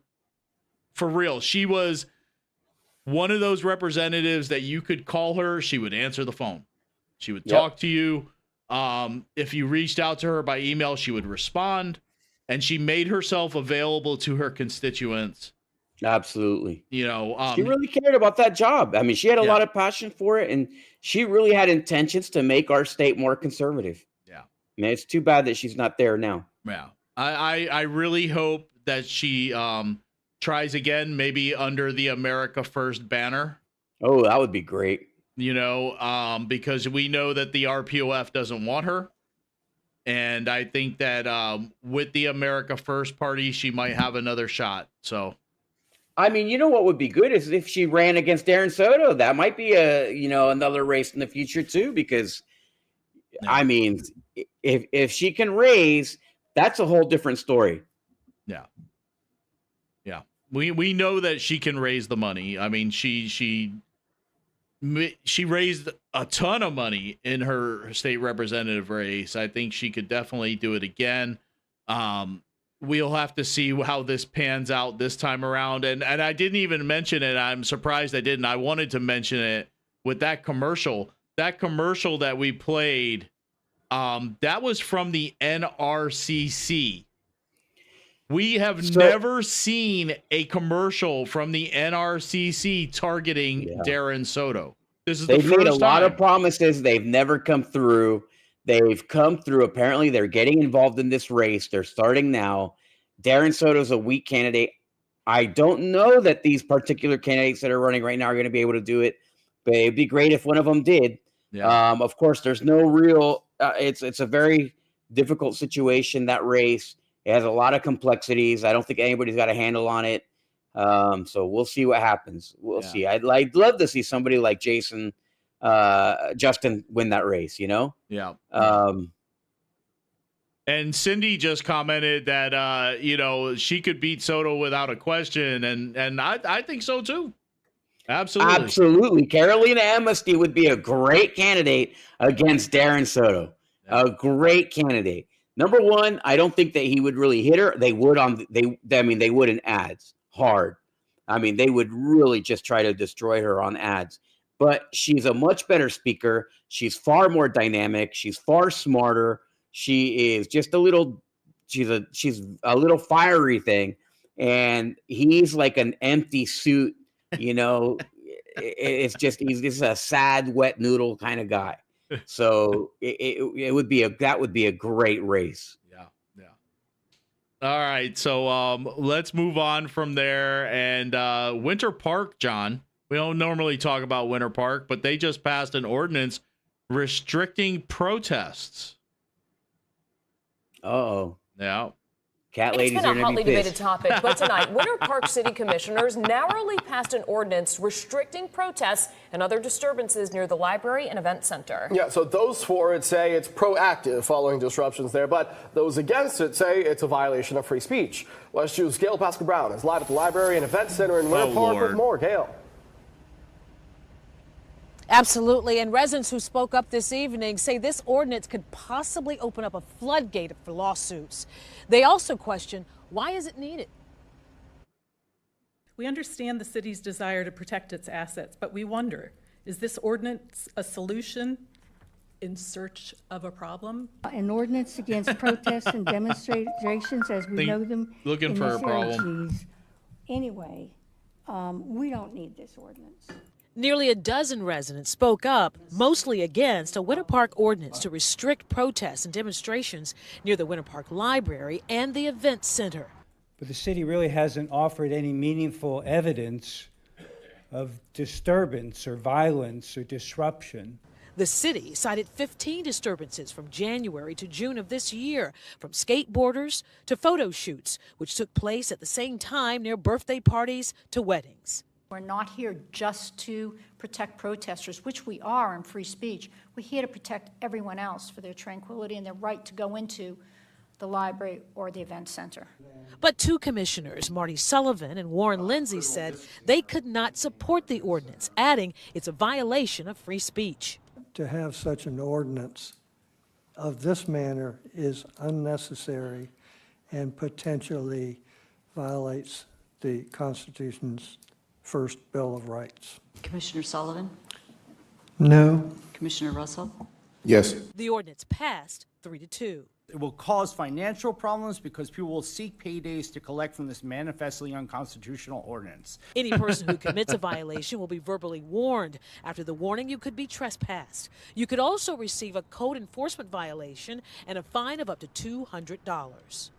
Speaker 5: real, she was one of those representatives that you could call her. She would answer the phone. She would talk to you. If you reached out to her by email, she would respond. And she made herself available to her constituents.
Speaker 6: Absolutely.
Speaker 5: You know,
Speaker 6: she really cared about that job. I mean, she had a lot of passion for it, and she really had intentions to make our state more conservative.
Speaker 5: Yeah.
Speaker 6: I mean, it's too bad that she's not there now.
Speaker 5: Yeah. I really hope that she tries again, maybe under the America First banner.
Speaker 6: Oh, that would be great.
Speaker 5: You know, because we know that the RPOF doesn't want her. And I think that with the America First Party, she might have another shot. So,
Speaker 6: I mean, you know what would be good is if she ran against Darren Soto. That might be another race in the future too. Because, I mean, if she can raise, that's a whole different story.
Speaker 5: Yeah, yeah. We know that she can raise the money. I mean, she raised a ton of money in her state representative race. I think she could definitely do it again. We'll have to see how this pans out this time around. And I didn't even mention it. I'm surprised I didn't. I wanted to mention it with that commercial that we played. That was from the NRCC. We have never seen a commercial from the NRCC targeting Darren Soto. This is
Speaker 6: They've made a lot of promises. They've never come through. They've come through. Apparently, they're getting involved in this race. They're starting now. Darren Soto's a weak candidate. I don't know that these particular candidates that are running right now are going to be able to do it, but it'd be great if one of them did. Yeah. Of course, there's no real. It's a very difficult situation, that race. It has a lot of complexities. I don't think anybody's got a handle on it. So we'll see what happens. We'll see. I'd love to see somebody like Justin win that race, you know?
Speaker 5: Yeah. And Cindy just commented that, she could beat Soto without a question. And I think so, too. Absolutely.
Speaker 6: Absolutely. Carolina Amesty would be a great candidate against Darren Soto. A great candidate. Number one, I don't think that he would really hit her. They would they would in ads hard. I mean, they would really just try to destroy her on ads. But she's a much better speaker. She's far more dynamic. She's far smarter. She is just she's a little fiery thing. And he's like an empty suit. It's just he's just a sad wet noodle kind of guy. So it would be a great race.
Speaker 5: Yeah. All right, so let's move on from there. And Winter Park, John. We don't normally talk about Winter Park, but they just passed an ordinance restricting protests.
Speaker 6: Uh-oh.
Speaker 5: Yeah.
Speaker 6: Cat ladies
Speaker 13: it's been
Speaker 6: are
Speaker 13: a hotly debated topic, but tonight, Winter Park City Commissioners narrowly passed an ordinance restricting protests and other disturbances near the library and event center.
Speaker 1: Yeah, so those for it say it's proactive following disruptions there, but those against it say it's a violation of free speech. West U's Gail Pascal-Brown is live at the library and event center in Winter Park with more. Gail.
Speaker 3: Absolutely. And residents who spoke up this evening say this ordinance could possibly open up a floodgate for lawsuits. They also question, why is it needed?
Speaker 15: We understand the city's desire to protect its assets, but we wonder, is this ordinance a solution in search of a problem?
Speaker 16: An ordinance against protests and demonstrations as we know them.
Speaker 5: Looking for a problem.
Speaker 16: Anyway, we don't need this ordinance.
Speaker 3: Nearly a dozen residents spoke up, mostly against a Winter Park ordinance to restrict protests and demonstrations near the Winter Park Library and the Event Center.
Speaker 17: But the city really hasn't offered any meaningful evidence of disturbance or violence or disruption.
Speaker 3: The city cited 15 disturbances from January to June of this year, from skateboarders to photo shoots, which took place at the same time near birthday parties to weddings.
Speaker 18: We're not here just to protect protesters, which we are in free speech. We're here to protect everyone else for their tranquility and their right to go into the library or the event center.
Speaker 3: But two commissioners, Marty Sullivan and Warren Lindsay, said they could not support the ordinance, adding it's a violation of free speech.
Speaker 19: To have such an ordinance of this manner is unnecessary and potentially violates the Constitution's first Bill of Rights.
Speaker 20: Commissioner Sullivan?
Speaker 19: No.
Speaker 20: Commissioner Russell?
Speaker 19: Yes.
Speaker 3: The ordinance passed 3-2.
Speaker 21: It will cause financial problems because people will seek paydays to collect from this manifestly unconstitutional ordinance.
Speaker 3: Any person who commits a violation will be verbally warned. After the warning, you could be trespassed. You could also receive a code enforcement violation and a fine of up to $200.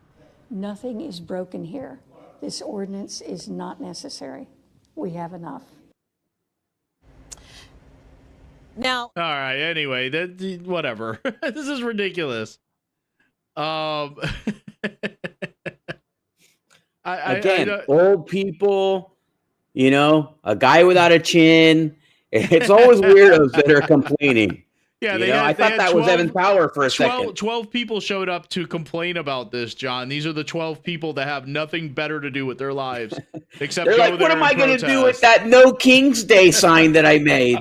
Speaker 16: Nothing is broken here. This ordinance is not necessary. We have enough.
Speaker 3: Now,
Speaker 5: all right. Anyway, whatever. This is ridiculous.
Speaker 6: Again, old people, a guy without a chin. It's always weirdos that are complaining.
Speaker 5: Yeah,
Speaker 6: I thought that 12, was Evan Power for a second.
Speaker 5: 12 people showed up to complain about this, John. These are the 12 people that have nothing better to do with their lives except
Speaker 6: They're
Speaker 5: go
Speaker 6: like,
Speaker 5: there
Speaker 6: what am I going
Speaker 5: to
Speaker 6: do with that No King's Day sign that I made?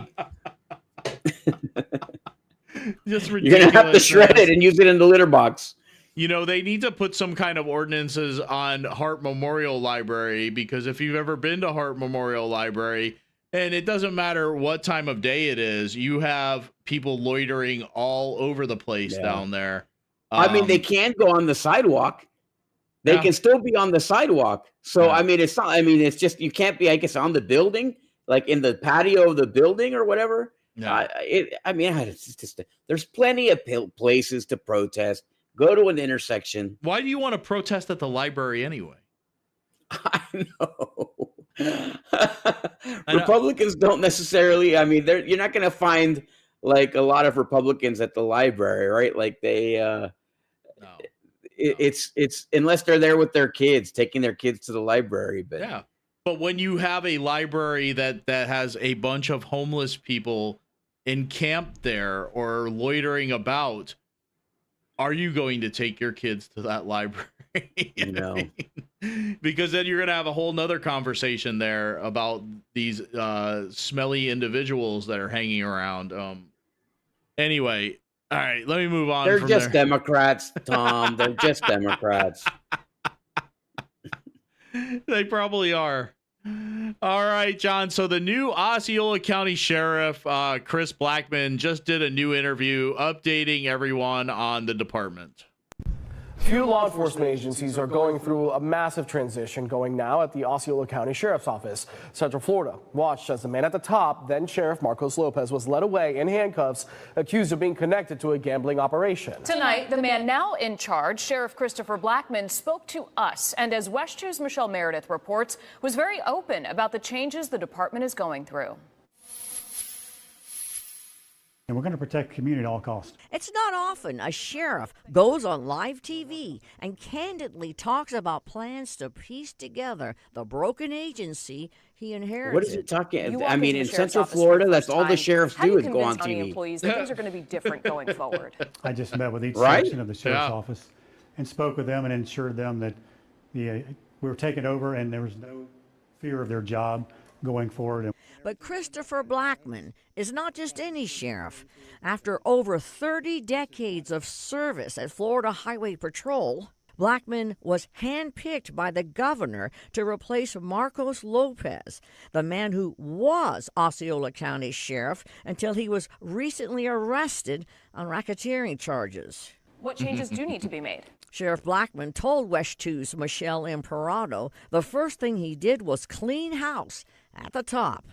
Speaker 5: Just
Speaker 6: You're going to have to shred it and use it in the litter box.
Speaker 5: They need to put some kind of ordinances on Hart Memorial Library, because if you've ever been to Hart Memorial Library, and it doesn't matter what time of day it is, you have people loitering all over the place down there.
Speaker 6: I mean, they can go on the sidewalk. They can still be on the sidewalk. So, I mean, it's not, it's just, you can't be, I guess, on the building, like in the patio of the building or whatever.
Speaker 5: Yeah.
Speaker 6: It's just, there's plenty of places to protest. Go to an intersection.
Speaker 5: Why do you want to protest at the library anyway?
Speaker 6: I know. Republicans don't necessarily, you're not going to find like a lot of Republicans at the library, right? Like they, it's unless they're there with their kids, taking their kids to the library. But
Speaker 5: But when you have a library that has a bunch of homeless people encamped there or loitering about, are you going to take your kids to that library?
Speaker 6: No.
Speaker 5: Because then you're going to have a whole nother conversation there about these smelly individuals that are hanging around. Anyway, all right, let me move on.
Speaker 6: They're
Speaker 5: from
Speaker 6: just
Speaker 5: there.
Speaker 6: Democrats, Tom. They're just Democrats.
Speaker 5: They probably are. All right, John. So the new Osceola County Sheriff, Chris Blackman, just did a new interview updating everyone on the department.
Speaker 1: Few law enforcement agencies are going through a massive transition going now at the Osceola County Sheriff's Office. Central Florida watched as the man at the top, then Sheriff Marcos Lopez, was led away in handcuffs, accused of being connected to a gambling operation.
Speaker 13: Tonight, the man now in charge, Sheriff Christopher Blackman, spoke to us and, as West 2's Michelle Meredith reports, was very open about the changes the department is going through.
Speaker 2: And we're going to protect the community at all costs.
Speaker 7: It's not often a sheriff goes on live TV and candidly talks about plans to piece together the broken agency he inherited.
Speaker 6: What is he talking? I mean, in Central Florida, that's all the sheriffs do is go on TV.
Speaker 13: Employees that things are going to be different going forward?
Speaker 2: I just met with each section of the sheriff's office and spoke with them and assured them that we were taking over and there was no fear of their job going forward.
Speaker 7: But Christopher Blackman is not just any sheriff. After over 30 decades of service at Florida Highway Patrol, Blackman was handpicked by the governor to replace Marcos Lopez, the man who was Osceola County Sheriff until he was recently arrested on racketeering charges.
Speaker 13: What changes do need to be made?
Speaker 7: Sheriff Blackman told West 2's Michelle Imperado the first thing he did was clean house at the top.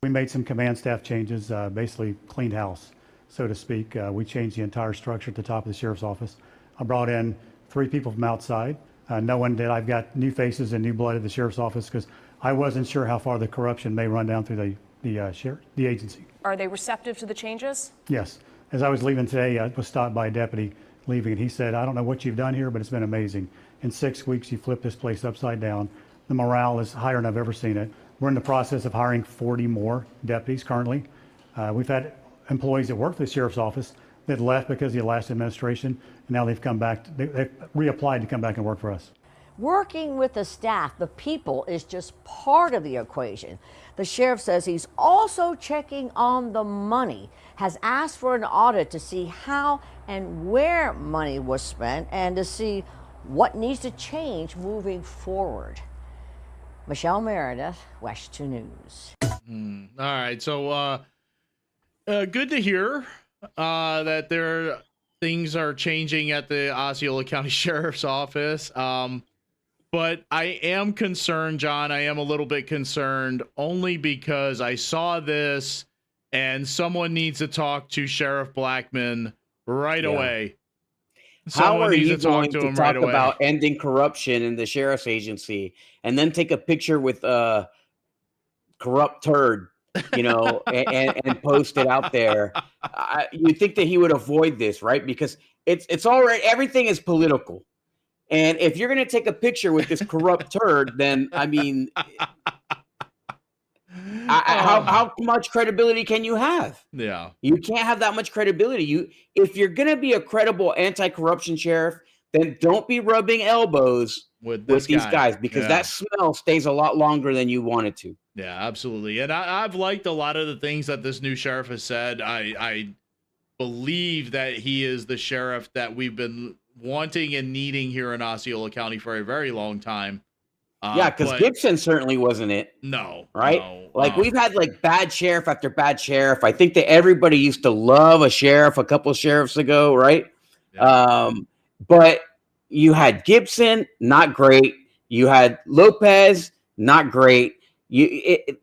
Speaker 2: We made some command staff changes, basically cleaned house, so to speak. We changed the entire structure at the top of the sheriff's office. I brought in 3 people from outside, knowing that I've got new faces and new blood at the sheriff's office because I wasn't sure how far the corruption may run down through the agency.
Speaker 13: Are they receptive to the changes?
Speaker 2: Yes. As I was leaving today, I was stopped by a deputy leaving, and he said, I don't know what you've done here, but it's been amazing. In 6 weeks, you flipped this place upside down. The morale is higher than I've ever seen it. We're in the process of hiring 40 more deputies currently. We've had employees that work for the sheriff's office that left because of the last administration, and now they've come back. They've reapplied to come back and work for us.
Speaker 7: Working with the staff, the people, is just part of the equation. The sheriff says he's also checking on the money, has asked for an audit to see how and where money was spent and to see what needs to change moving forward. Michelle Meredith, West 2 News.
Speaker 5: All right, so good to hear that things are changing at the Osceola County Sheriff's Office. But I am concerned, John. I am a little bit concerned only because I saw this and someone needs to talk to Sheriff Blackman right away.
Speaker 6: How are you going to talk about ending corruption in the sheriff's agency and then take a picture with a corrupt turd, and post it out there? You think that he would avoid this, right? Because it's already, everything is political. And if you're going to take a picture with this corrupt turd, then, I mean, how much credibility can you have?
Speaker 5: Yeah.
Speaker 6: You can't have that much credibility. If you're going to be a credible anti-corruption sheriff, then don't be rubbing elbows with these guys because that smell stays a lot longer than you want it to.
Speaker 5: Yeah, absolutely. And I've liked a lot of the things that this new sheriff has said. I believe that he is the sheriff that we've been wanting and needing here in Osceola County for a very long time.
Speaker 6: Because Gibson certainly wasn't it.
Speaker 5: No.
Speaker 6: Right? No, we've had bad sheriff after bad sheriff. I think that everybody used to love a sheriff a couple of sheriffs ago, right? Yeah. But you had Gibson, not great. You had Lopez, not great. If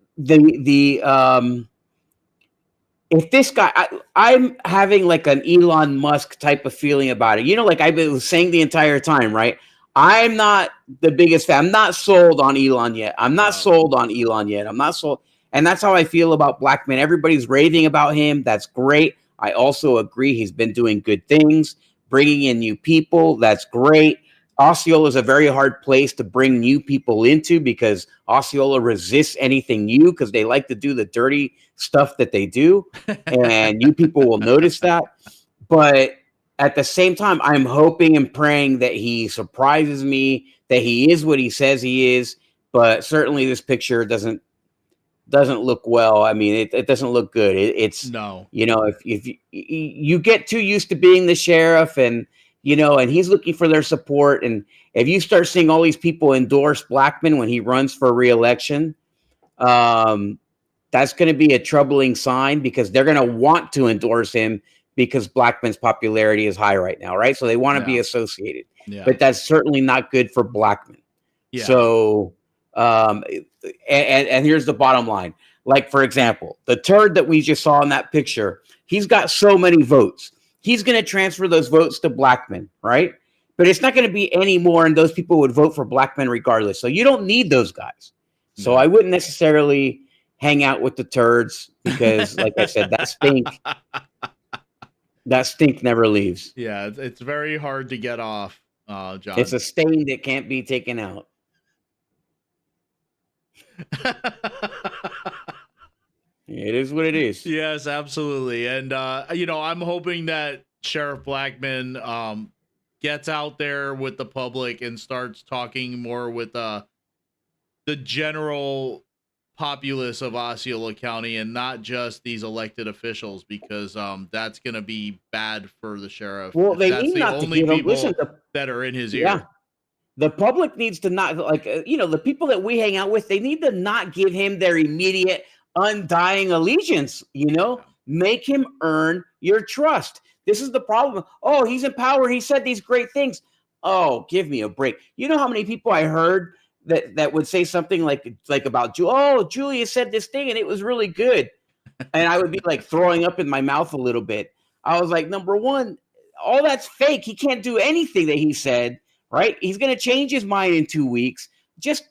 Speaker 6: this guy, I'm having an Elon Musk type of feeling about it. I've been saying the entire time, right? I'm not the biggest fan. I'm not sold on Elon yet. I'm not sold. And that's how I feel about Blackman. Everybody's raving about him. That's great. I also agree he's been doing good things, bringing in new people. That's great. Osceola is a very hard place to bring new people into because Osceola resists anything new because they like to do the dirty stuff that they do. And new people will notice that. But at the same time, I'm hoping and praying that he surprises me, that he is what he says he is. But certainly this picture doesn't look well. I mean, it doesn't look good. It's
Speaker 5: no,
Speaker 6: if you get too used to being the sheriff and he's looking for their support. And if you start seeing all these people endorse Blackman when he runs for re-election, that's going to be a troubling sign because they're going to want to endorse him because Blackman's popularity is high right now, right? So they want to be associated.
Speaker 5: Yeah.
Speaker 6: But that's certainly not good for Blackman.
Speaker 5: Yeah.
Speaker 6: So, and here's the bottom line. Like, for example, the turd that we just saw in that picture, he's got so many votes. He's going to transfer those votes to Blackman, right? But it's not going to be any more, and those people would vote for Blackman regardless. So you don't need those guys. So I wouldn't necessarily hang out with the turds because, like I said, that stink never leaves.
Speaker 5: Yeah, it's very hard to get off, John.
Speaker 6: It's a stain that can't be taken out. It is what it is.
Speaker 5: Yes, absolutely. And, I'm hoping that Sheriff Blackman gets out there with the public and starts talking more with the general populace of Osceola County and not just these elected officials, because that's going to be bad for the sheriff.
Speaker 6: Well, they
Speaker 5: that's
Speaker 6: need
Speaker 5: the
Speaker 6: not
Speaker 5: only
Speaker 6: to
Speaker 5: people that are in his ear.
Speaker 6: Yeah. The public needs to not, the people that we hang out with, they need to not give him their immediate undying allegiance, make him earn your trust. This is the problem. Oh, he's in power. He said these great things. Oh, give me a break. You know how many people I heard that would say something like about, Julia said this thing and it was really good. And I would be like throwing up in my mouth a little bit. I was like, number one, all that's fake. He can't do anything that he said, right? He's going to change his mind in 2 weeks. Just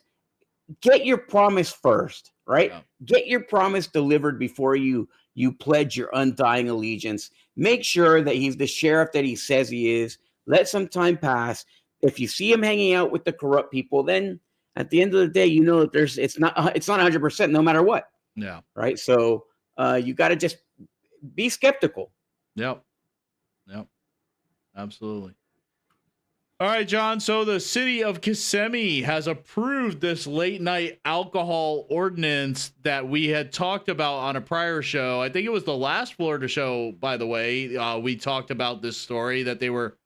Speaker 6: get your promise first, right? Yeah. Get your promise delivered before you pledge your undying allegiance. Make sure that he's the sheriff that he says he is. Let some time pass. If you see him hanging out with the corrupt people, then at the end of the day, that it's not 100% no matter what.
Speaker 5: Yeah.
Speaker 6: Right. So you got to just be skeptical.
Speaker 5: Yep. Absolutely. All right, John. So the city of Kissimmee has approved this late night alcohol ordinance that we had talked about on a prior show. I think it was the last Florida show, by the way. We talked about this story that they were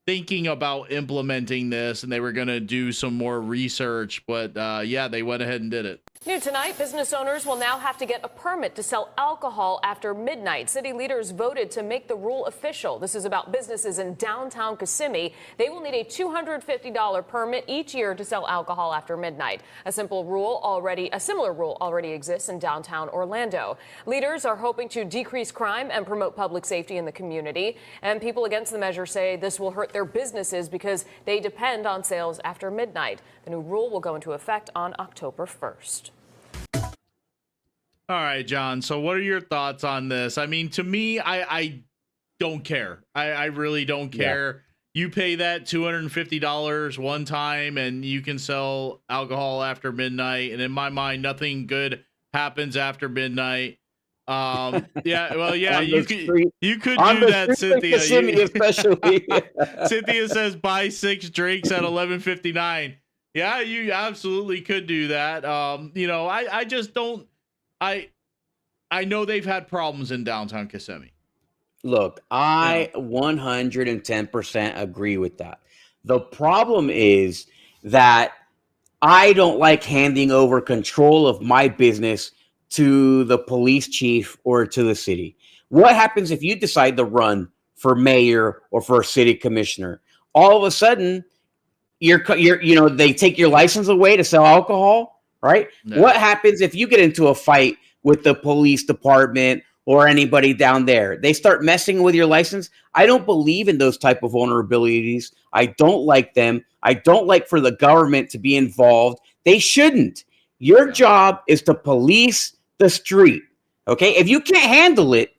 Speaker 5: thinking about implementing this and they were going to do some more research. But they went ahead and did it.
Speaker 13: New tonight, business owners will now have to get a permit to sell alcohol after midnight. City leaders voted to make the rule official. This is about businesses in downtown Kissimmee. They will need a $250 permit each year to sell alcohol after midnight. A similar rule already exists in downtown Orlando. Leaders are hoping to decrease crime and promote public safety in the community. And people against the measure say this will hurt their businesses because they depend on sales after midnight. The new rule will go into effect on October 1st.
Speaker 5: All right, John. So what are your thoughts on this? I mean, to me, I don't care. I really don't care. Yeah. You pay that $250 one time and you can sell alcohol after midnight. And in my mind, nothing good happens after midnight. You could do that, Cynthia.
Speaker 6: Especially.
Speaker 5: Cynthia says buy 6 drinks at 11:59. Yeah, you absolutely could do that. I just don't. I know they've had problems in downtown Kissimmee.
Speaker 6: Look, I 110% agree with that. The problem is that I don't like handing over control of my business to the police chief or to the city. What happens if you decide to run for mayor or for city commissioner? All of a sudden, they take your license away to sell alcohol. Right? No. What happens if you get into a fight with the police department or anybody down there? They start messing with your license. I don't believe in those type of vulnerabilities. I don't like them. I don't like for the government to be involved. They shouldn't. Your job is to police the street. Okay? If you can't handle it,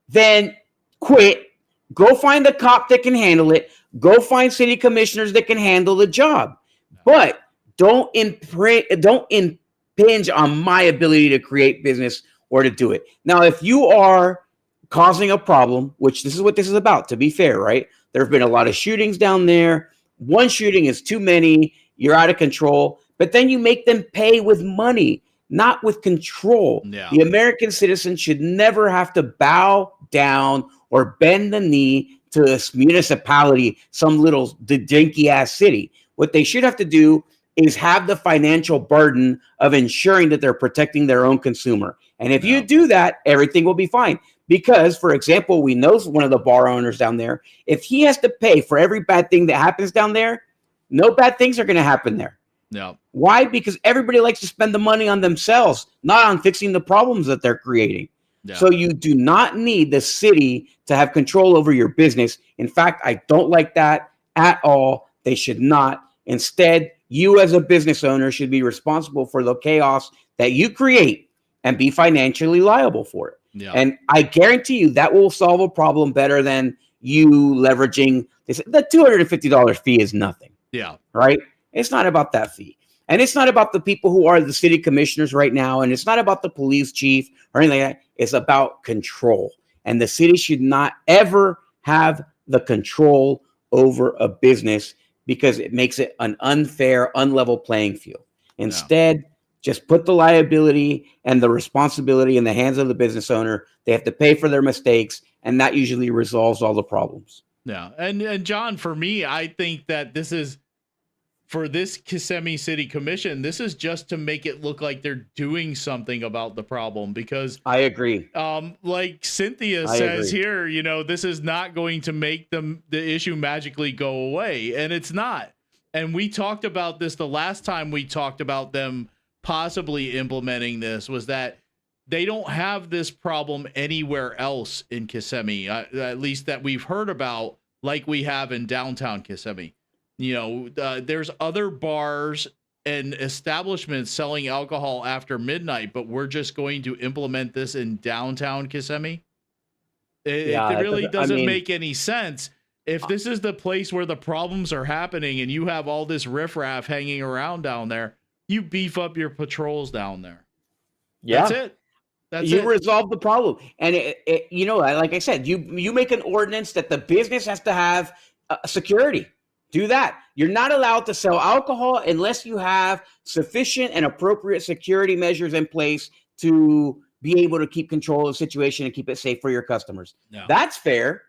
Speaker 6: then quit Go find a cop that can handle it. Go find city commissioners that can handle the job. But don't impinge on my ability to create business or to do it. Now, if you are causing a problem, which this is what this is about, to be fair, right? There have been a lot of shootings down there. One shooting is too many. You're out of control. But then you make them pay with money, not with control.
Speaker 5: Yeah.
Speaker 6: The American citizen should never have to bow down or bend the knee to a municipality, some little dinky ass city. What they should have to do is have the financial burden of ensuring that they're protecting their own consumer. And if you do that, everything will be fine. Because, for example, we know one of the bar owners down there, if he has to pay for every bad thing that happens down there, no bad things are going to happen there.
Speaker 5: No.
Speaker 6: Why? Because everybody likes to spend the money on themselves, not on fixing the problems that they're creating.
Speaker 5: Yeah.
Speaker 6: So you do not need the city to have control over your business. In fact, I don't like that at all. They should not. Instead, you as a business owner should be responsible for the chaos that you create and be financially liable for it.
Speaker 5: Yeah.
Speaker 6: And I guarantee you that will solve a problem better than you leveraging this. The $250 fee is nothing.
Speaker 5: Yeah.
Speaker 6: Right? It's not about that fee. And it's not about the people who are the city commissioners right now. And it's not about the police chief or anything like that. It's about control. And the city should not ever have the control over a business because it makes it an unfair, unlevel playing field. Instead, just put the liability and the responsibility in the hands of the business owner. They have to pay for their mistakes, and that usually resolves all the problems.
Speaker 5: Yeah. And John, for me, I think that this is, for this Kissimmee City Commission, this is just to make it look like they're doing something about the problem, because
Speaker 6: I agree.
Speaker 5: Like Cynthia says here, you know, this is not going to make the issue magically go away, and it's not. And we talked about this the last time we talked about them possibly implementing this, was that they don't have this problem anywhere else in Kissimmee, at least that we've heard about, like we have in downtown Kissimmee. You know, there's other bars and establishments selling alcohol after midnight, but we're just going to implement this in downtown Kissimmee. It really doesn't make any sense. If this is the place where the problems are happening and you have all this riffraff hanging around down there, you beef up your patrols down there.
Speaker 6: Yeah.
Speaker 5: That's it.
Speaker 6: You resolve the problem. And you know, like I said, you make an ordinance that the business has to have security. Do that. You're not allowed to sell alcohol unless you have sufficient and appropriate security measures in place to be able to keep control of the situation and keep it safe for your customers.
Speaker 5: No.
Speaker 6: That's fair.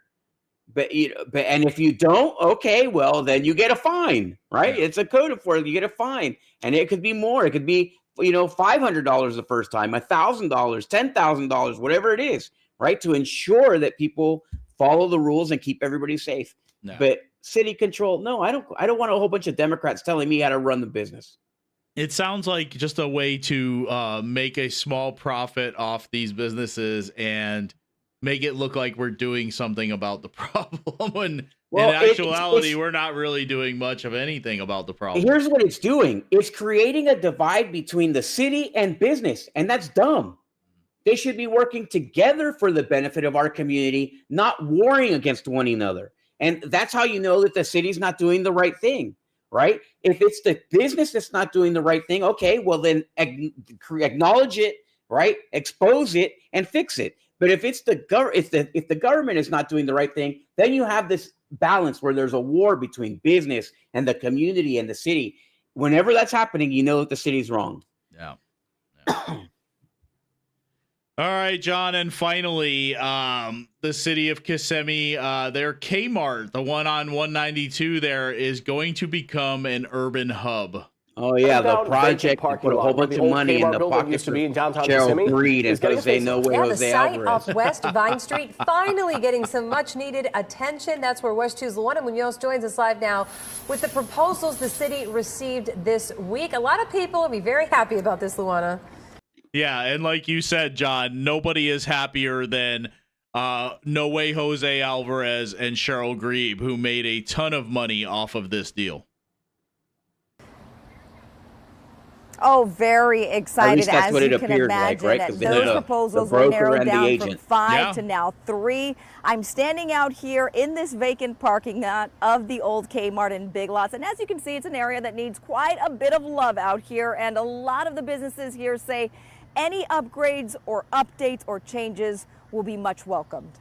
Speaker 6: But and if you don't, okay, well, then you get a fine, right? It's a code enforcement. You get a fine, and it could be more. It could be, you know, $500 the first time, $1,000, $10,000, whatever it is, right? To ensure that people follow the rules and keep everybody safe.
Speaker 5: No.
Speaker 6: But city control, no, I don't want a whole bunch of Democrats telling me how to run the business.
Speaker 5: It sounds like just a way to make a small profit off these businesses and make it look like we're doing something about the problem, when in actuality, we're not really doing much of anything about the problem.
Speaker 6: Here's what it's doing. It's creating a divide between the city and business, and that's dumb. They should be working together for the benefit of our community, not warring against one another. And that's how you know that the city's not doing the right thing, right? If it's the business that's not doing the right thing, okay, well then acknowledge it, right? Expose it and fix it. But if it's if the government is not doing the right thing, then you have this balance where there's a war between business and the community and the city. Whenever that's happening, you know that the city's wrong.
Speaker 5: Yeah. All right, John, and finally, the city of Kissimmee, their Kmart, the one on 192 there, is going to become an urban hub.
Speaker 6: Oh, yeah, the project put a whole bunch of money in the pockets of Cheryl Breed and Jose No Way Jose Alvarez.
Speaker 4: The site off West Vine Street finally getting some much-needed attention. That's where West 2's Luana Munoz joins us live now with the proposals the city received this week. A lot of people will be very happy about this, Luana.
Speaker 5: Yeah, and like you said, John, nobody is happier than No Way Jose Alvarez and Cheryl Grebe, who made a ton of money off of this deal.
Speaker 8: Oh, very excited,
Speaker 6: least that's
Speaker 8: as
Speaker 6: what
Speaker 8: you
Speaker 6: it
Speaker 8: can
Speaker 6: appeared
Speaker 8: imagine.
Speaker 6: like, right? 'Cause they
Speaker 8: Those
Speaker 6: had the
Speaker 8: proposals were
Speaker 6: broker
Speaker 8: narrowed
Speaker 6: and the
Speaker 8: down from
Speaker 6: agent.
Speaker 8: 5 to now 3. I'm standing out here in this vacant parking lot of the old Kmart in Big Lots. And as you can see, it's an area that needs quite a bit of love out here. And a lot of the businesses here say any upgrades or updates or changes will be much welcomed.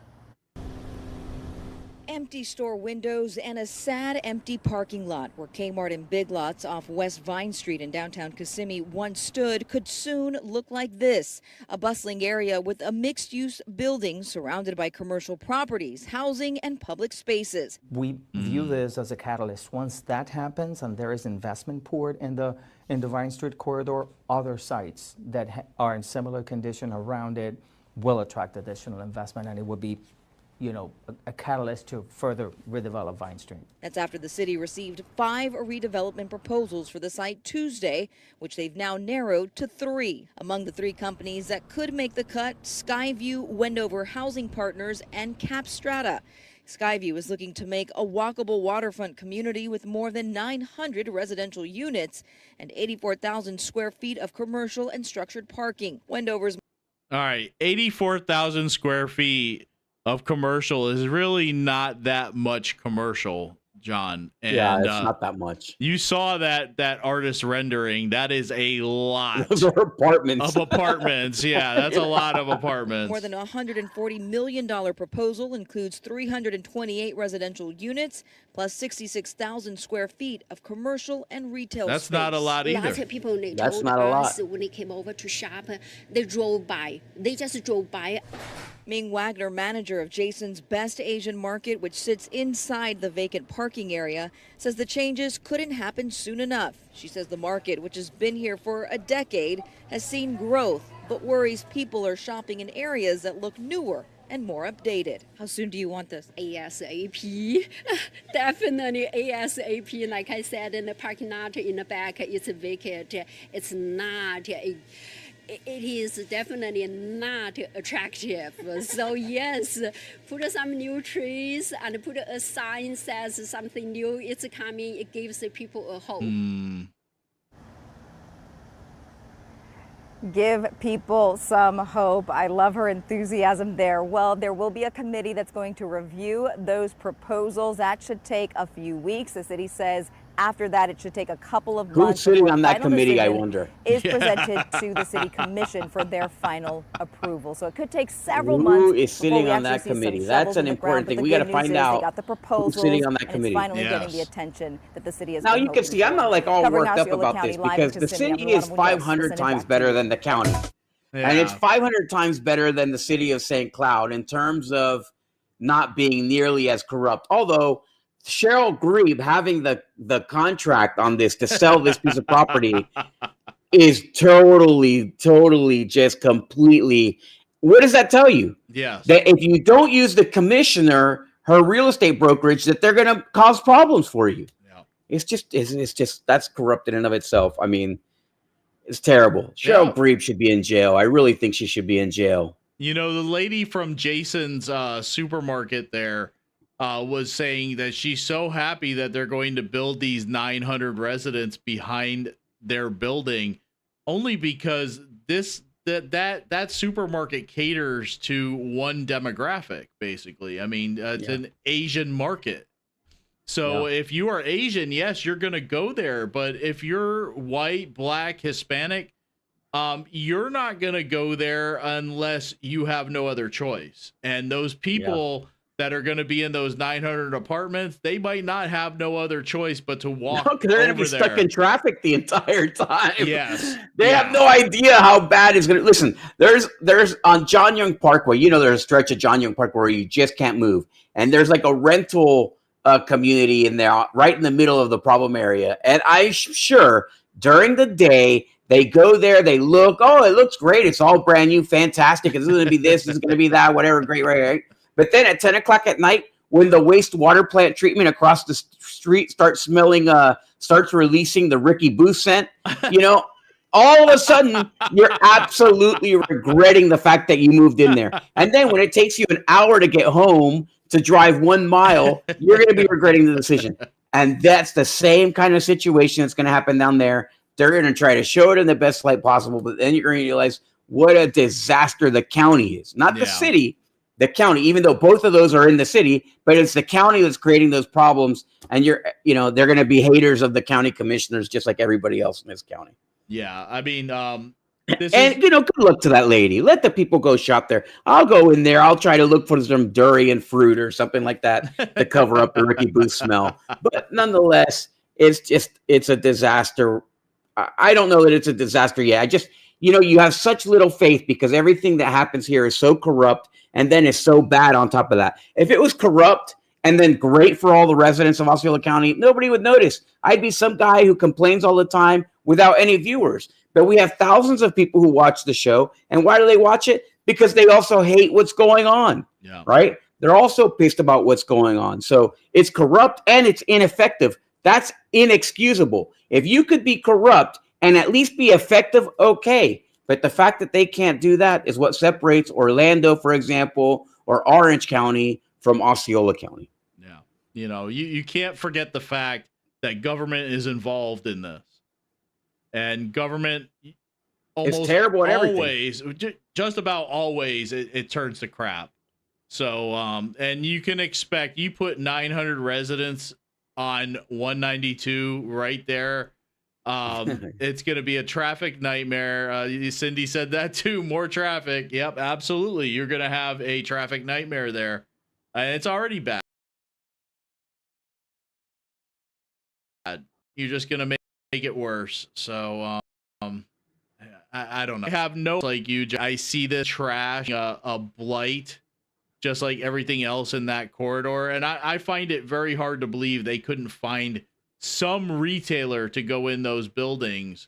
Speaker 8: Empty store windows and a sad empty parking lot where Kmart and Big Lots off West Vine Street in downtown Kissimmee once stood could soon look like this. A bustling area with a mixed-use building surrounded by commercial properties, housing, and public spaces.
Speaker 11: We view this as a catalyst. Once that happens and there is investment poured in the Vine Street corridor, other sites that are in similar condition around it will attract additional investment, and it would be, you know, a catalyst to further redevelop Vine Street. That's after the city received 5 redevelopment proposals for the site Tuesday, which they've now narrowed to 3. Among the 3 companies that could make the cut, Skyview, Wendover Housing Partners, and Capstrata. Skyview is looking to make a walkable waterfront community with more than 900 residential units and 84,000 square feet of commercial and structured parking. Wendover's.
Speaker 5: All right, 84,000 square feet of commercial is really not that much commercial, John. And,
Speaker 6: yeah, it's not that much.
Speaker 5: You saw that artist rendering. That is a lot.
Speaker 6: Those are apartments.
Speaker 5: Of apartments. Yeah, that's a lot of apartments.
Speaker 8: More than a $140 million proposal includes 328 residential units plus 66,000 square feet of commercial and retail
Speaker 5: That's
Speaker 8: space.
Speaker 5: not a lot either.
Speaker 22: Lots of people, they
Speaker 6: That's
Speaker 22: told
Speaker 6: not a lot.
Speaker 22: us when they came over to shop, they drove by. They just drove by.
Speaker 8: Ming Wagner, manager of Jason's Best Asian Market, which sits inside the vacant parking area, says the changes couldn't happen soon enough. She says the market, which has been here for a decade, has seen growth, but worries people are shopping in areas that look newer and more updated. How soon do you want this?
Speaker 22: ASAP. Definitely ASAP. Like I said, in the parking lot in the back, it's vacant. It's not it is definitely not attractive. So yes, put some new trees and put a sign says something new. It's coming. It gives the people a hope.
Speaker 8: Give people some hope. I love her enthusiasm there. Well, there will be a committee that's going to review those proposals. That should take a few weeks. The city says after that, it should take a couple of months.
Speaker 6: Who's sitting
Speaker 8: before
Speaker 6: on that
Speaker 8: final
Speaker 6: committee, I
Speaker 8: decision
Speaker 6: wonder?
Speaker 8: Is presented to the city commission for their final approval. So it could take several months.
Speaker 6: Who is
Speaker 8: before
Speaker 6: sitting
Speaker 8: we
Speaker 6: on that
Speaker 8: actually see some
Speaker 6: committee? That's
Speaker 8: shovels
Speaker 6: an
Speaker 8: in the ground.
Speaker 6: important
Speaker 8: But
Speaker 6: thing.
Speaker 8: the
Speaker 6: We
Speaker 8: good
Speaker 6: got to find
Speaker 8: news is
Speaker 6: out
Speaker 8: they got the proposals,
Speaker 6: who's sitting on that
Speaker 8: and
Speaker 6: committee.
Speaker 8: it's finally getting
Speaker 5: Yes.
Speaker 8: the attention that the city has
Speaker 6: Now
Speaker 8: been
Speaker 6: you can
Speaker 8: hoping
Speaker 6: see I'm
Speaker 8: for.
Speaker 6: not like all
Speaker 8: Covering
Speaker 6: worked up
Speaker 8: Osceola
Speaker 6: about
Speaker 8: County,
Speaker 6: this
Speaker 8: live in
Speaker 6: because the
Speaker 8: Kissimmee,
Speaker 6: city
Speaker 8: I'm
Speaker 6: is
Speaker 8: Luana Munoz,
Speaker 6: 500
Speaker 8: presented
Speaker 6: times
Speaker 8: back to
Speaker 6: better
Speaker 8: you.
Speaker 6: than the county. And it's 500 times better than the city of St. Cloud in terms of not being nearly as corrupt. Although Cheryl Grebe having the contract on this to sell this piece of property is totally just completely. What does that tell you?
Speaker 5: Yes.
Speaker 6: That if you don't use the commissioner, her real estate brokerage, that they're going to cause problems for you. Yeah. It's just that's corrupt in and of itself. I mean, it's terrible. Cheryl Grebe should be in jail. I really think she should be in jail.
Speaker 5: You know, the lady from Jason's supermarket there was saying that she's so happy that they're going to build these 900 residents behind their building, only because that supermarket caters to one demographic, basically. I mean, it's an Asian market. So if you are Asian, yes, you're going to go there. But if you're white, black, Hispanic, you're not going to go there unless you have no other choice. And those people that are going to be in those 900 apartments, they might not have no other choice but to walk over
Speaker 6: they're going to be stuck in traffic the entire time.
Speaker 5: Yes.
Speaker 6: They have no idea how bad it's going to. Listen, there's on John Young Parkway, you know, there's a stretch of John Young Parkway where you just can't move. And there's like a rental community in there right in the middle of the problem area. And I'm sure during the day, they go there, they look, oh, it looks great. It's all brand new, fantastic. It's going to be this, it's going to be that, whatever, great, right. But then at 10 o'clock at night, when the wastewater plant treatment across the street starts releasing the Ricky Booth scent, you know, all of a sudden, you're absolutely regretting the fact that you moved in there. And then when it takes you an hour to get home to drive 1 mile, you're going to be regretting the decision. And that's the same kind of situation that's going to happen down there. they're going to try to show it in the best light possible, but then you're going to realize what a disaster the county is. Not the city, the county, even though both of those are in the city, but it's the county that's creating those problems. And they're going to be haters of the county commissioners, just like everybody else in this county.
Speaker 5: Yeah. I mean,
Speaker 6: good luck to that lady. Let the people go shop there. I'll go in there. I'll try to look for some durian fruit or something like that to cover up the Ricky Booth smell. But nonetheless, it's a disaster. I don't know that it's a disaster yet. You have such little faith because everything that happens here is so corrupt and then is so bad on top of that. If it was corrupt and then great for all the residents of Osceola County, nobody would notice. I'd be some guy who complains all the time without any viewers. But we have thousands of people who watch the show. And why do they watch it? Because they also hate what's going on, right? They're also pissed about what's going on. So it's corrupt and it's ineffective. That's inexcusable. If you could be corrupt and at least be effective, okay. But the fact that they can't do that is what separates Orlando, for example, or Orange County from Osceola County.
Speaker 5: Yeah. You can't forget the fact that government is involved in this. And government almost
Speaker 6: terrible at
Speaker 5: always, just about always, it turns to crap. So, and you can expect, you put 900 residents on 192 right there. It's going to be a traffic nightmare. Cindy said that too. More traffic. Yep, absolutely. You're going to have a traffic nightmare there. And it's already bad. You're just going to make it worse. So, I don't know. I have no, like you, I see this trash, a blight, just like everything else in that corridor. And I find it very hard to believe they couldn't find some retailer to go in those buildings.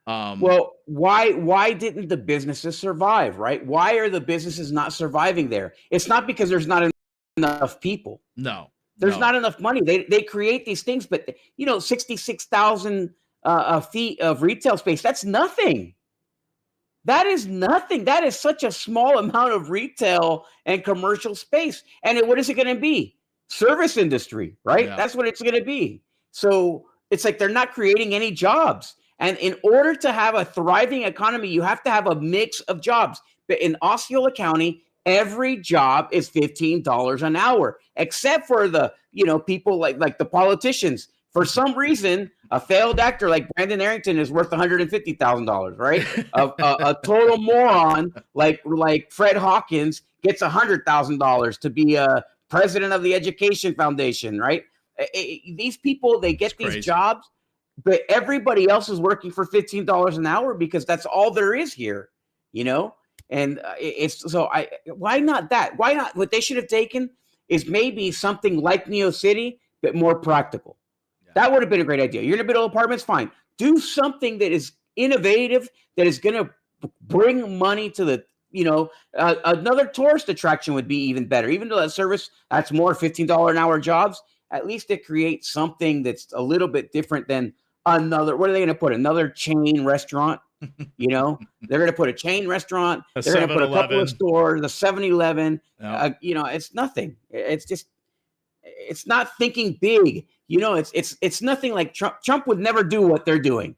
Speaker 6: Well, why didn't the businesses survive, right? Why are the businesses not surviving there? It's not because there's not enough people.
Speaker 5: No.
Speaker 6: There's not enough money. They create these things, but 66,000 feet of retail space, that's nothing. That is nothing. That is such a small amount of retail and commercial space. And what is it going to be? Service industry, right? Yeah. That's what it's going to be. So it's like they're not creating any jobs. And in order to have a thriving economy, you have to have a mix of jobs. But in Osceola County, every job is $15 an hour, except for the, people like the politicians. For some reason, a failed actor like Brandon Arrington is worth $150,000, right? A total moron like Fred Hawkins gets $100,000 to be a president of the Education Foundation, right? These people, they get these jobs, but everybody else is working for $15 an hour because that's all there is here, And why not that? Why not? What they should have taken is maybe something like Neo City, but more practical. That would have been a great idea. You're going to build apartments, fine. Do something that is innovative, that is going to bring money to the, another tourist attraction would be even better. Even though that service, that's more $15 an hour jobs, at least it creates something that's a little bit different than another. What are they going to put? Another chain restaurant? They're going to put a chain restaurant. They're going to put a couple of stores, a 7-Eleven. It's nothing. It's not thinking big. It's nothing like Trump. Trump would never do what they're doing.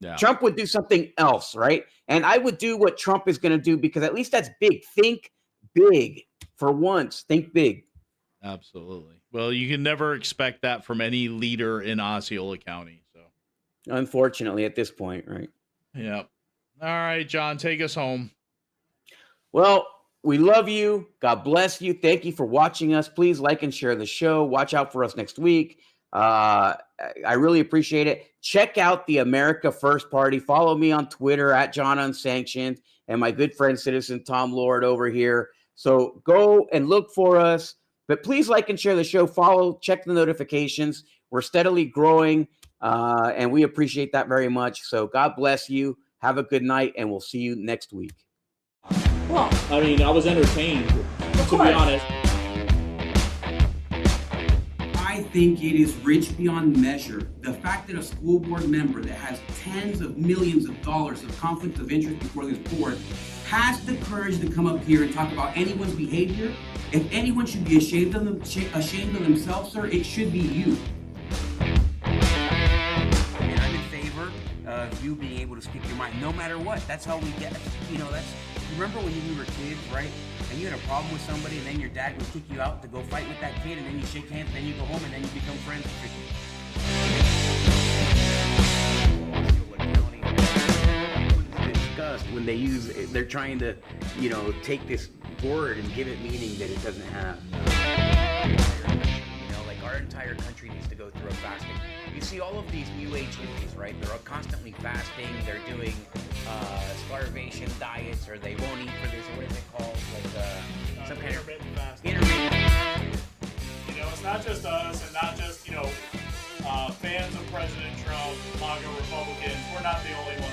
Speaker 6: Yeah. Trump would do something else, right? And I would do what Trump is going to do because at least that's big. Think big for once. Think big.
Speaker 5: Absolutely. Well, you can never expect that from any leader in Osceola County. So,
Speaker 6: unfortunately, at this point, right?
Speaker 5: Yep. All right, John, take us home.
Speaker 6: Well, we love you. God bless you. Thank you for watching us. Please like and share the show. Watch out for us next week. I really appreciate it. Check out the America First Party. Follow me on Twitter at John Unsanctioned and my good friend citizen Tom Lord over here. So go and look for us. But please like and share the show. Follow, check the notifications. We're steadily growing, and we appreciate that very much. So God bless you. Have a good night, and we'll see you next week.
Speaker 9: Well, I mean, I was entertained, to be honest.
Speaker 10: I think it is rich beyond measure. The fact that a school board member that has tens of millions of dollars of conflict of interest before this board has the courage to come up here and talk about anyone's behavior. If anyone should be ashamed of themselves, sir, it should be you.
Speaker 12: I mean, I'm in favor
Speaker 10: of you being able to speak your mind, no matter what. That's how we get, remember when we were kids, right? And you had a problem with somebody, and then your dad would kick you out to go fight with that kid, and then you shake hands, and then you go home, and then you become friends.
Speaker 6: Disgust when they're trying to, take this word and give it meaning that it doesn't have. Like our entire country needs to go through a fasting. You see all of these new age hippies, right? They're constantly fasting. They're doing starvation diets, or they won't eat for this, or what is it called? Like some kind of
Speaker 9: intermittent fasting. It's not just us, and not just fans of President Trump, MAGA Republicans. We're not the only ones